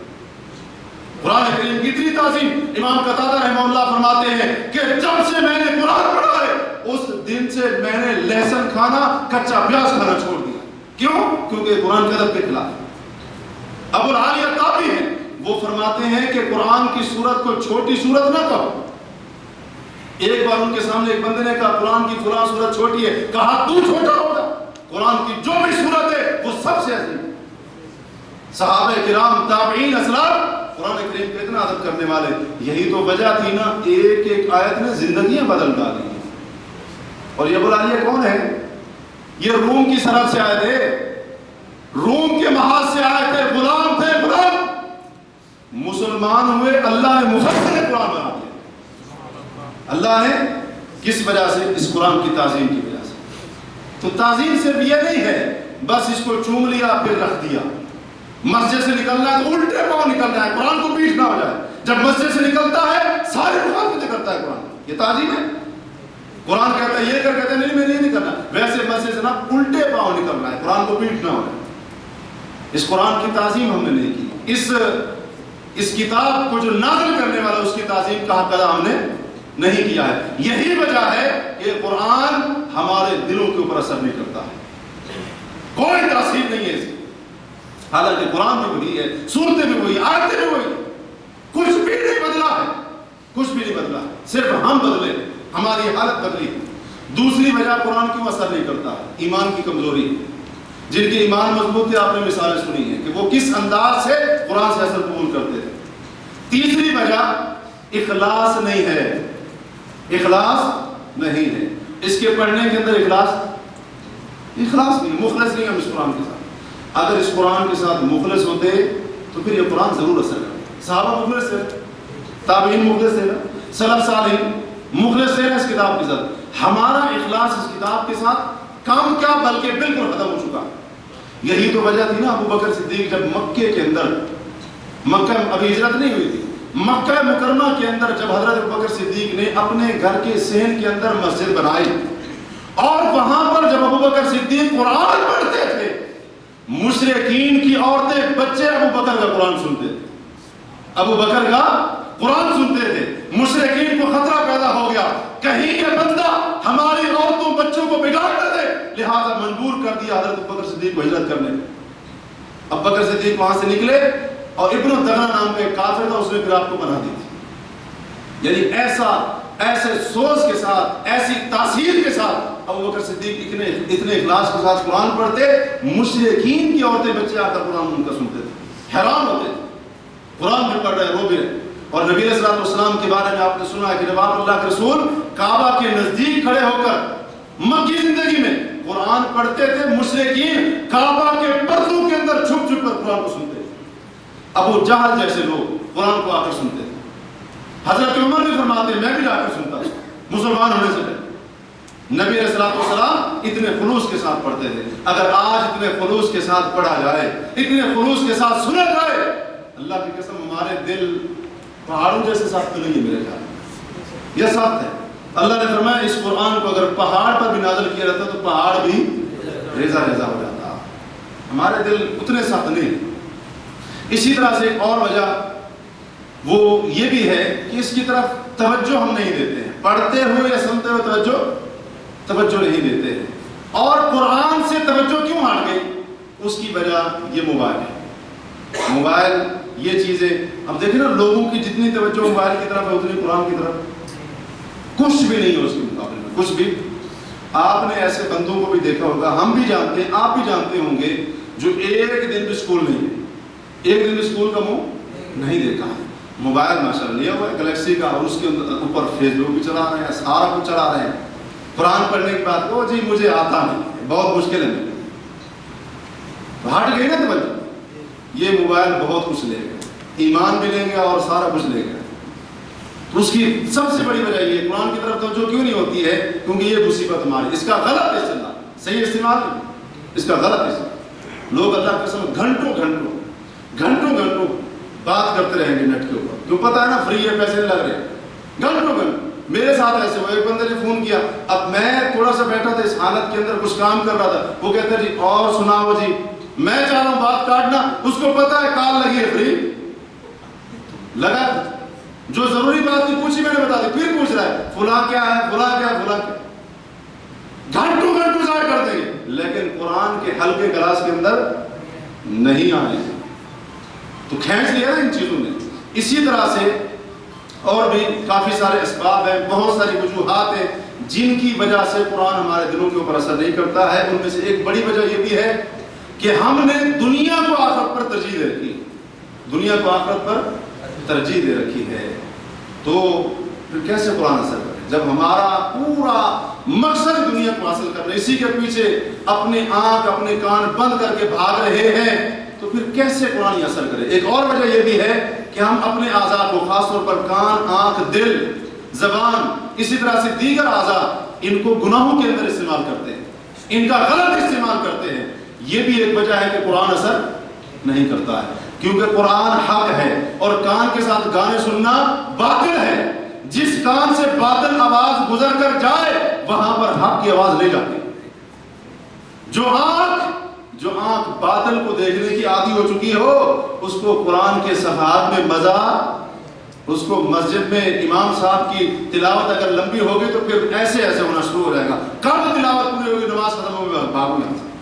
قرآن کریم کی اتنی تعظیم، امام قتادہ رحمہ اللہ فرماتے ہیں کہ جب سے میں نے قرآن پڑھا ہے اس دن سے میں نے لہسن کھانا، کچا پیاز کھانا چھوڑ دیا۔ کیوں؟ کیونکہ قرآن کے ادب کے خلاف۔ ابو العالیہ تابعی ہیں، وہ فرماتے ہیں کہ قرآن کی سورت کو چھوٹی سورت نہ کہو۔ ایک بار ان کے سامنے ایک بندے نے کہا قرآن کی فلاں سورت چھوٹی ہے، کہا تو چھوٹا ہوگا، قرآن کی جو بھی سورت ہے وہ سب سے عظیم۔ صحابہ کرام، تابعین، اسلاف قرآن کریم کا اتنا ادب کرنے والے، یہی تو وجہ تھی نا ایک ایک آیت نے زندگیاں بدل ڈالی۔ اور یہ ابو العالیہ کون ہے؟ یہ روم کی سرحد سے آئے تھے، روم کے محاذ سے آئے تھے، غلام تھے، غلام مسلمان ہوئے، اللہ نے مفسر قرآن بنا دیا۔ اللہ نے کس وجہ سے؟ اس قرآن کی تعظیم کی وجہ سے۔ تو تعظیم صرف یہ نہیں ہے بس اس کو چوم لیا پھر رکھ دیا، مسجد سے نکلنا ہے تو الٹے پاؤں نکلنا ہے، قرآن کو پیٹ نہ ہو جائے، جب مسجد سے نکلتا ہے سارے مخالفتیں کرتا ہے قرآن، یہ تعظیم ہے۔ قرآن کہتا ہے یہ کر، کہتے ہیں نہیں میں نہیں کرنا، ویسے مسجد سے نا الٹے پاؤں نکلنا ہے، قرآن کو پیٹ نہ ہو جائے۔ اس قرآن کی تعظیم ہم نے نہیں کی، اس کتاب کو جو نازل کرنے والا اس کی تعظیم کا حق ادا ہم نے نہیں کیا ہے۔ یہی وجہ ہے کہ قرآن ہمارے دلوں کے اوپر اثر نہیں کرتا ہے، کوئی تاثیر نہیں ہے اس کی۔ حالانکہ قرآن بھی وہی ہے، سورتیں بھی وہی، آیتیں بھی وہی، کچھ بھی نہیں بدلا ہے، کچھ بھی نہیں بدلا، صرف ہم بدلے، ہماری حالت بدلی۔ دوسری وجہ قرآن کیوں اثر نہیں کرتا ہے؟ ایمان کی کمزوری۔ جن کے ایمان مضبوط ہے آپ نے مثالیں سنی ہیں کہ وہ کس انداز سے قرآن سے اثر قبول کرتے ہیں۔ تیسری وجہ اخلاص نہیں ہے، اخلاص نہیں ہے، اس کے پڑھنے کے اندر اخلاص نہیں، مخلص نہیں ہم اس قرآن کے ساتھ۔ اگر اس قرآن کے ساتھ مخلص ہوتے تو پھر یہ قرآن ضرور اثر کرتا۔ صحابہ مخلص تھے، تابعین مخلص تھے، سلف صالحین مخلص تھے اس کتاب کے ساتھ۔ ہمارا اخلاص اس کتاب کے ساتھ کام کیا بلکہ بالکل ختم ہو چکا۔ یہی تو وجہ تھی نا ابو بکر صدیق جب مکے کے اندر، مکہ ابھی ہجرت نہیں ہوئی تھی، مکہ مکرمہ کے اندر جب حضرت ابو بکر صدیق نے اپنے گھر کے صحن کے اندر مسجد بنائی اور وہاں پر جب ابو بکر صدیق قرآن پڑھتے تھے، مشرکین کی عورتیں بچے ابو بکر کا قرآن سنتے تھے، ابو بکر کا قرآن سنتے تھے۔ مشرکین کو خطرہ پیدا ہو گیا کہیں یہ بندہ ہماری عورتوں بچوں کو بگاڑ نہ دے، لہذا مجبور کر دیا حضرت ابو بکر صدیق کو ہجرت کرنے میں۔ ابو بکر صدیق وہاں سے نکلے اور ابن الدغنہ نام کا ایک کافر تھا، اس نے پھر آپ کو بنا دی تھی۔ یعنی ایسا ایسے سوچ کے ساتھ، ایسی تاثیر کے ساتھ ابو بکر صدیق اتنے اخلاص کے ساتھ قرآن پڑھتے، مشرکین کی عورتیں بچے آ کر قرآن ان کا سنتے تھے، حیران ہوتے تھے، قرآن بھی پڑھ رہے رو بھی رہے۔ اور نبی علیہ الصلوۃ والسلام کے بارے میں آپ نے سنا ہے کہ جب آپ اللہ کے رسول کعبہ کے نزدیک کھڑے ہو کر مکی زندگی میں قرآن پڑھتے تھے، مشرکین کعبہ کے پردوں کے اندر چھپ چھپ کر قرآن کو سنتے تھے، ابو جہل جیسے لوگ قرآن کو آ کر سنتے تھے۔ حضرت عمر بھی فرماتے ہیں میں بھی جا کر سنتا تھا مسلمان ہونے سے پہلے۔ نبی علیہ الصلوۃ والسلام اتنے خلوص کے ساتھ پڑھتے تھے۔ اگر آج اتنے خلوص کے ساتھ پڑھا جائے، اتنے خلوص کے ساتھ سنا جائے، اللہ کی قسم ہمارے دل پہاڑوں جیسے سخت نہیں ہے میرے خیال، یہ سخت ہے۔ اللہ نے فرمایا اس قرآن کو اگر پہاڑ پر بھی نازل کیا رہتا تو پہاڑ بھی ریزہ ریزہ ہو جاتا۔ ہمارے دل اتنے سخت نہیں۔ اسی طرح سے ایک اور وجہ وہ یہ بھی ہے کہ اس کی طرف توجہ ہم نہیں دیتے ہیں، پڑھتے ہوئے یا سنتے ہوئے توجہ نہیں دیتے ہیں۔ اور قرآن سے توجہ کیوں ہٹ گئی؟ اس کی وجہ یہ موبائل ہے۔ موبائل یہ چیزیں اب دیکھیں نا، لوگوں کی جتنی توجہ موبائل کی طرف ہے اتنی قرآن کی طرف کچھ بھی نہیں ہے اس کے مقابلے میں، کچھ بھی۔ آپ نے ایسے بندوں کو بھی دیکھا ہوگا، ہم بھی جانتے ہیں، آپ بھی جانتے ہوں گے، جو ایک دن بھی اسکول نہیں ہے، ایک دن بھی اسکول کا منہ نہیں دیکھا ہے، موبائل ماشاء اللہ لیا ہوا ہے گلیکسی کا، اور اس کے اوپر فیس بک بھی چلا رہے ہیں، سارا کچھ چلا رہے ہیں۔ قرآن پڑھنے کی بات کو جی مجھے آتا نہیں، بہت مشکل ہے، ہٹ گئی نا توجہ۔ یہ موبائل بہت کچھ لے گا، ایمان بھی لیں گے اور سارا کچھ لے گا۔ اس کی سب سے بڑی وجہ یہ قرآن کی طرف توجہ کیوں نہیں ہوتی ہے؟ کیونکہ یہ مصیبت ہماری، اس کا غلط استعمال، صحیح استعمال نہیں، اس کا غلط استعمال۔ لوگ اللہ کے قسم گھنٹوں بات کرتے رہیں گے نیٹ کے اوپر، کیوں پتہ ہے نا فری ہے، پیسے نہیں لگ رہے، گھنٹوں۔ میرے ساتھ ایسے ہوا، ایک بندے نے فون کیا، اب میں تھوڑا سا بیٹھا تھا اس حالت کے اندر، کچھ کام کر رہا تھا، وہ کہتا ہے جی اور سناؤ جی، میں چاہ رہا ہوں بات کاٹنا، اس کو پتا ہے کال لگی ہے، فری لگا، جو ضروری بات تھی پوچھی، میں نے بتا دی، پھر پوچھ رہا ہے فلاں کیا ہے، فلاں کیا ہے، فلاں کیا، گھنٹوں ضائع کر دیں گے، لیکن قرآن کے ہلکے گلاس کے اندر نہیں آئے، تو کھینچ لیا نا ان چیزوں نے۔ اسی طرح سے اور بھی کافی سارے اسباب ہیں، بہت ساری وجوہات ہیں جن کی وجہ سے قرآن ہمارے دلوں کے اوپر اثر نہیں کرتا ہے۔ ان میں سے ایک بڑی وجہ یہ بھی ہے کہ ہم نے دنیا کو آخرت پر ترجیح دے رکھی ہے، دنیا کو آخرت پر ترجیح دے رکھی ہے، تو پھر کیسے قرآن اثر کرے جب ہمارا پورا مقصد دنیا کو حاصل کرنا، اسی کے پیچھے اپنے آنکھ اپنے کان بند کر کے بھاگ رہے ہیں، تو پھر کیسے قرآن اثر کرے؟ ایک اور وجہ یہ بھی ہے کہ ہم اپنے اعضاء کو، خاص طور پر کان، آنکھ، دل، زبان، اسی طرح سے دیگر اعضاء، ان کو گناہوں کے اندر استعمال کرتے ہیں، ان کا غلط استعمال کرتے ہیں۔ یہ بھی ایک وجہ ہے کہ قرآن اثر نہیں کرتا ہے، کیونکہ قرآن حق ہے اور کان کے ساتھ گانے سننا باطل ہے۔ جس کان سے باطل آواز گزر کر جائے وہاں پر حق کی آواز نہیں جاتی۔ جو آنکھ باطل کو دیکھنے کی عادی ہو چکی ہو، اس کو قرآن کے صفحات میں مزہ، اس کو مسجد میں امام صاحب کی تلاوت اگر لمبی ہوگی تو پھر ایسے ہونا شروع ہو جائے گا، کب تلاوت پوری ہوگی، نماز ختم ہوگی، بھاگو یہاں سے۔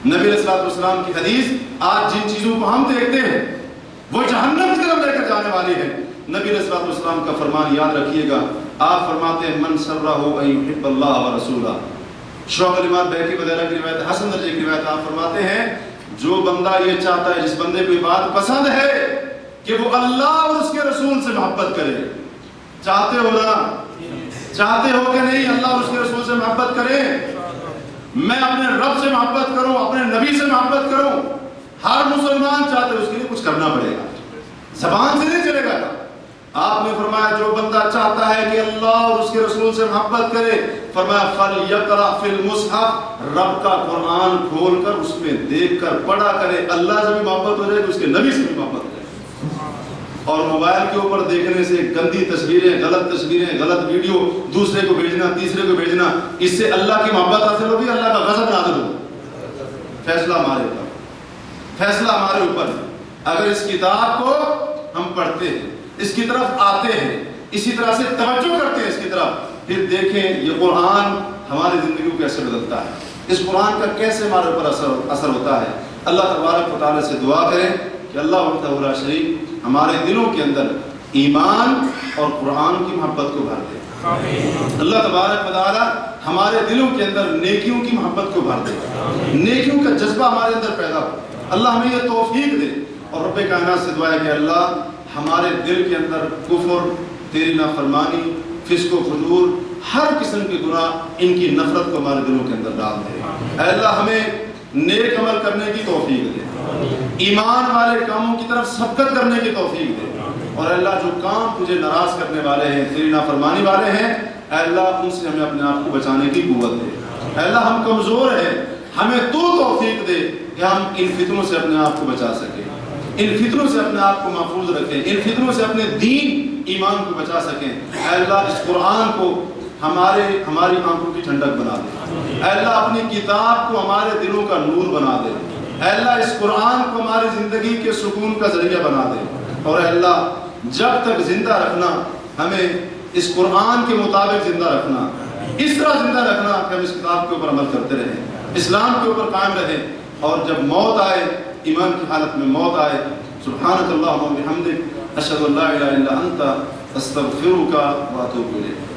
نبی علیہ الصلوۃ والسلام کی حدیث، آج جن چیزوں کو ہم دیکھتے ہیں وہ جہنم کی طرف لے کر جانے والی ہے۔ نبی علیہ الصلوۃ والسلام کا فرمان یاد رکھیے گا، آپ فرماتے ہیں من سرہ ان یحب اللہ ورسولہ، شعب الامام بہقی وغیرہ کی روایت، حسن درجے کی روایت، آپ فرماتے ہیں جو بندہ یہ چاہتا ہے، جس بندے کو یہ بات پسند ہے کہ وہ اللہ اور اس کے رسول سے محبت کرے، چاہتے ہو نا، چاہتے ہو کہ نہیں اللہ اور اس کے رسول سے محبت کرے، میں اپنے رب سے محبت کروں، اپنے نبی سے محبت کروں، ہر مسلمان چاہتے اس کے لیے کچھ کرنا پڑے گا، زبان سے نہیں چلے گا۔ آپ نے فرمایا جو بندہ چاہتا ہے کہ اللہ اور اس کے رسول سے محبت کرے، فرمایا فَلْيَقْرَأْ فِي الْمُصْحَفِ، رب کا قرآن کھول کر اس میں دیکھ کر پڑھا کرے، اللہ سے بھی محبت ہو جائے گی، اس کے نبی سے بھی محبت ہو جائے گی۔ اور موبائل کے اوپر دیکھنے سے گندی تصویریں، غلط ویڈیو دوسرے کو بھیجنا، تیسرے کو بھیجنا، اس سے اللہ کی محبت حاصل ہوگی، اللہ کا غضب نازل ہوگا۔ فیصلہ ہمارے اوپر ہے۔ اگر اس کتاب کو ہم پڑھتے ہیں، اس کی طرف آتے ہیں، اسی طرح سے توجہ کرتے ہیں اس کی طرف، پھر دیکھیں یہ قرآن ہماری زندگی کو کیسے بدلتا ہے، اس قرآن کا کیسے ہمارے اوپر اثر ہوتا ہے۔ اللہ تبارک و تعالی سے دعا کریں کہ اللہ وحدہ لا شریک ہمارے دلوں کے اندر ایمان اور قرآن کی محبت کو بھر دے۔ اللہ تبارک و تعالی ہمارے دلوں کے اندر نیکیوں کی محبت کو بھر دے، نیکیوں کا جذبہ ہمارے اندر پیدا ہو۔ اللہ ہمیں یہ توفیق دے، اور رب کائنات سے دعا ہے کہ اللہ ہمارے دل کے اندر کفر، تیری نافرمانی، فسق و فجور، ہر قسم کے گناہ، ان کی نفرت کو ہمارے دلوں کے اندر ڈال دے۔ اے اللہ ہمیں نیک عمل کرنے کی توفیق دے، ایمان والے کاموں کی طرف سبقت کرنے کی توفیق دے، اور اے اللہ جو کام تجھے ناراض کرنے والے ہیں، تیری نافرمانی والے ہیں، اے اللہ ان سے ہمیں اپنے آپ کو بچانے کی قوت دے۔ اے اللہ ہم کمزور ہیں، ہمیں تو توفیق دے کہ ہم ان فتنوں سے اپنے آپ کو بچا سکیں، ان فتنوں سے اپنے آپ کو محفوظ رکھیں، ان فتنوں سے اپنے دین ایمان کو بچا سکیں۔ اے اللہ اس قرآن کو ہماری آنکھوں کی ٹھنڈک بنا دے۔ اے اللہ اپنی کتاب کو ہمارے دلوں کا نور بنا دے۔ اے اللہ اس قرآن کو ہماری زندگی کے سکون کا ذریعہ بنا دے، اور اے اللہ جب تک زندہ رکھنا ہمیں اس قرآن کے مطابق زندہ رکھنا، اس طرح زندہ رکھنا کہ ہم اس کتاب کے اوپر عمل کرتے رہیں، اسلام کے اوپر قائم رہیں، اور جب موت آئے، ایمان کی حالت میں موت آئے، سبحانک اللہم و بحمدک، اشہد ان لا الہ الا انت، استغفرک و اتوب الیک۔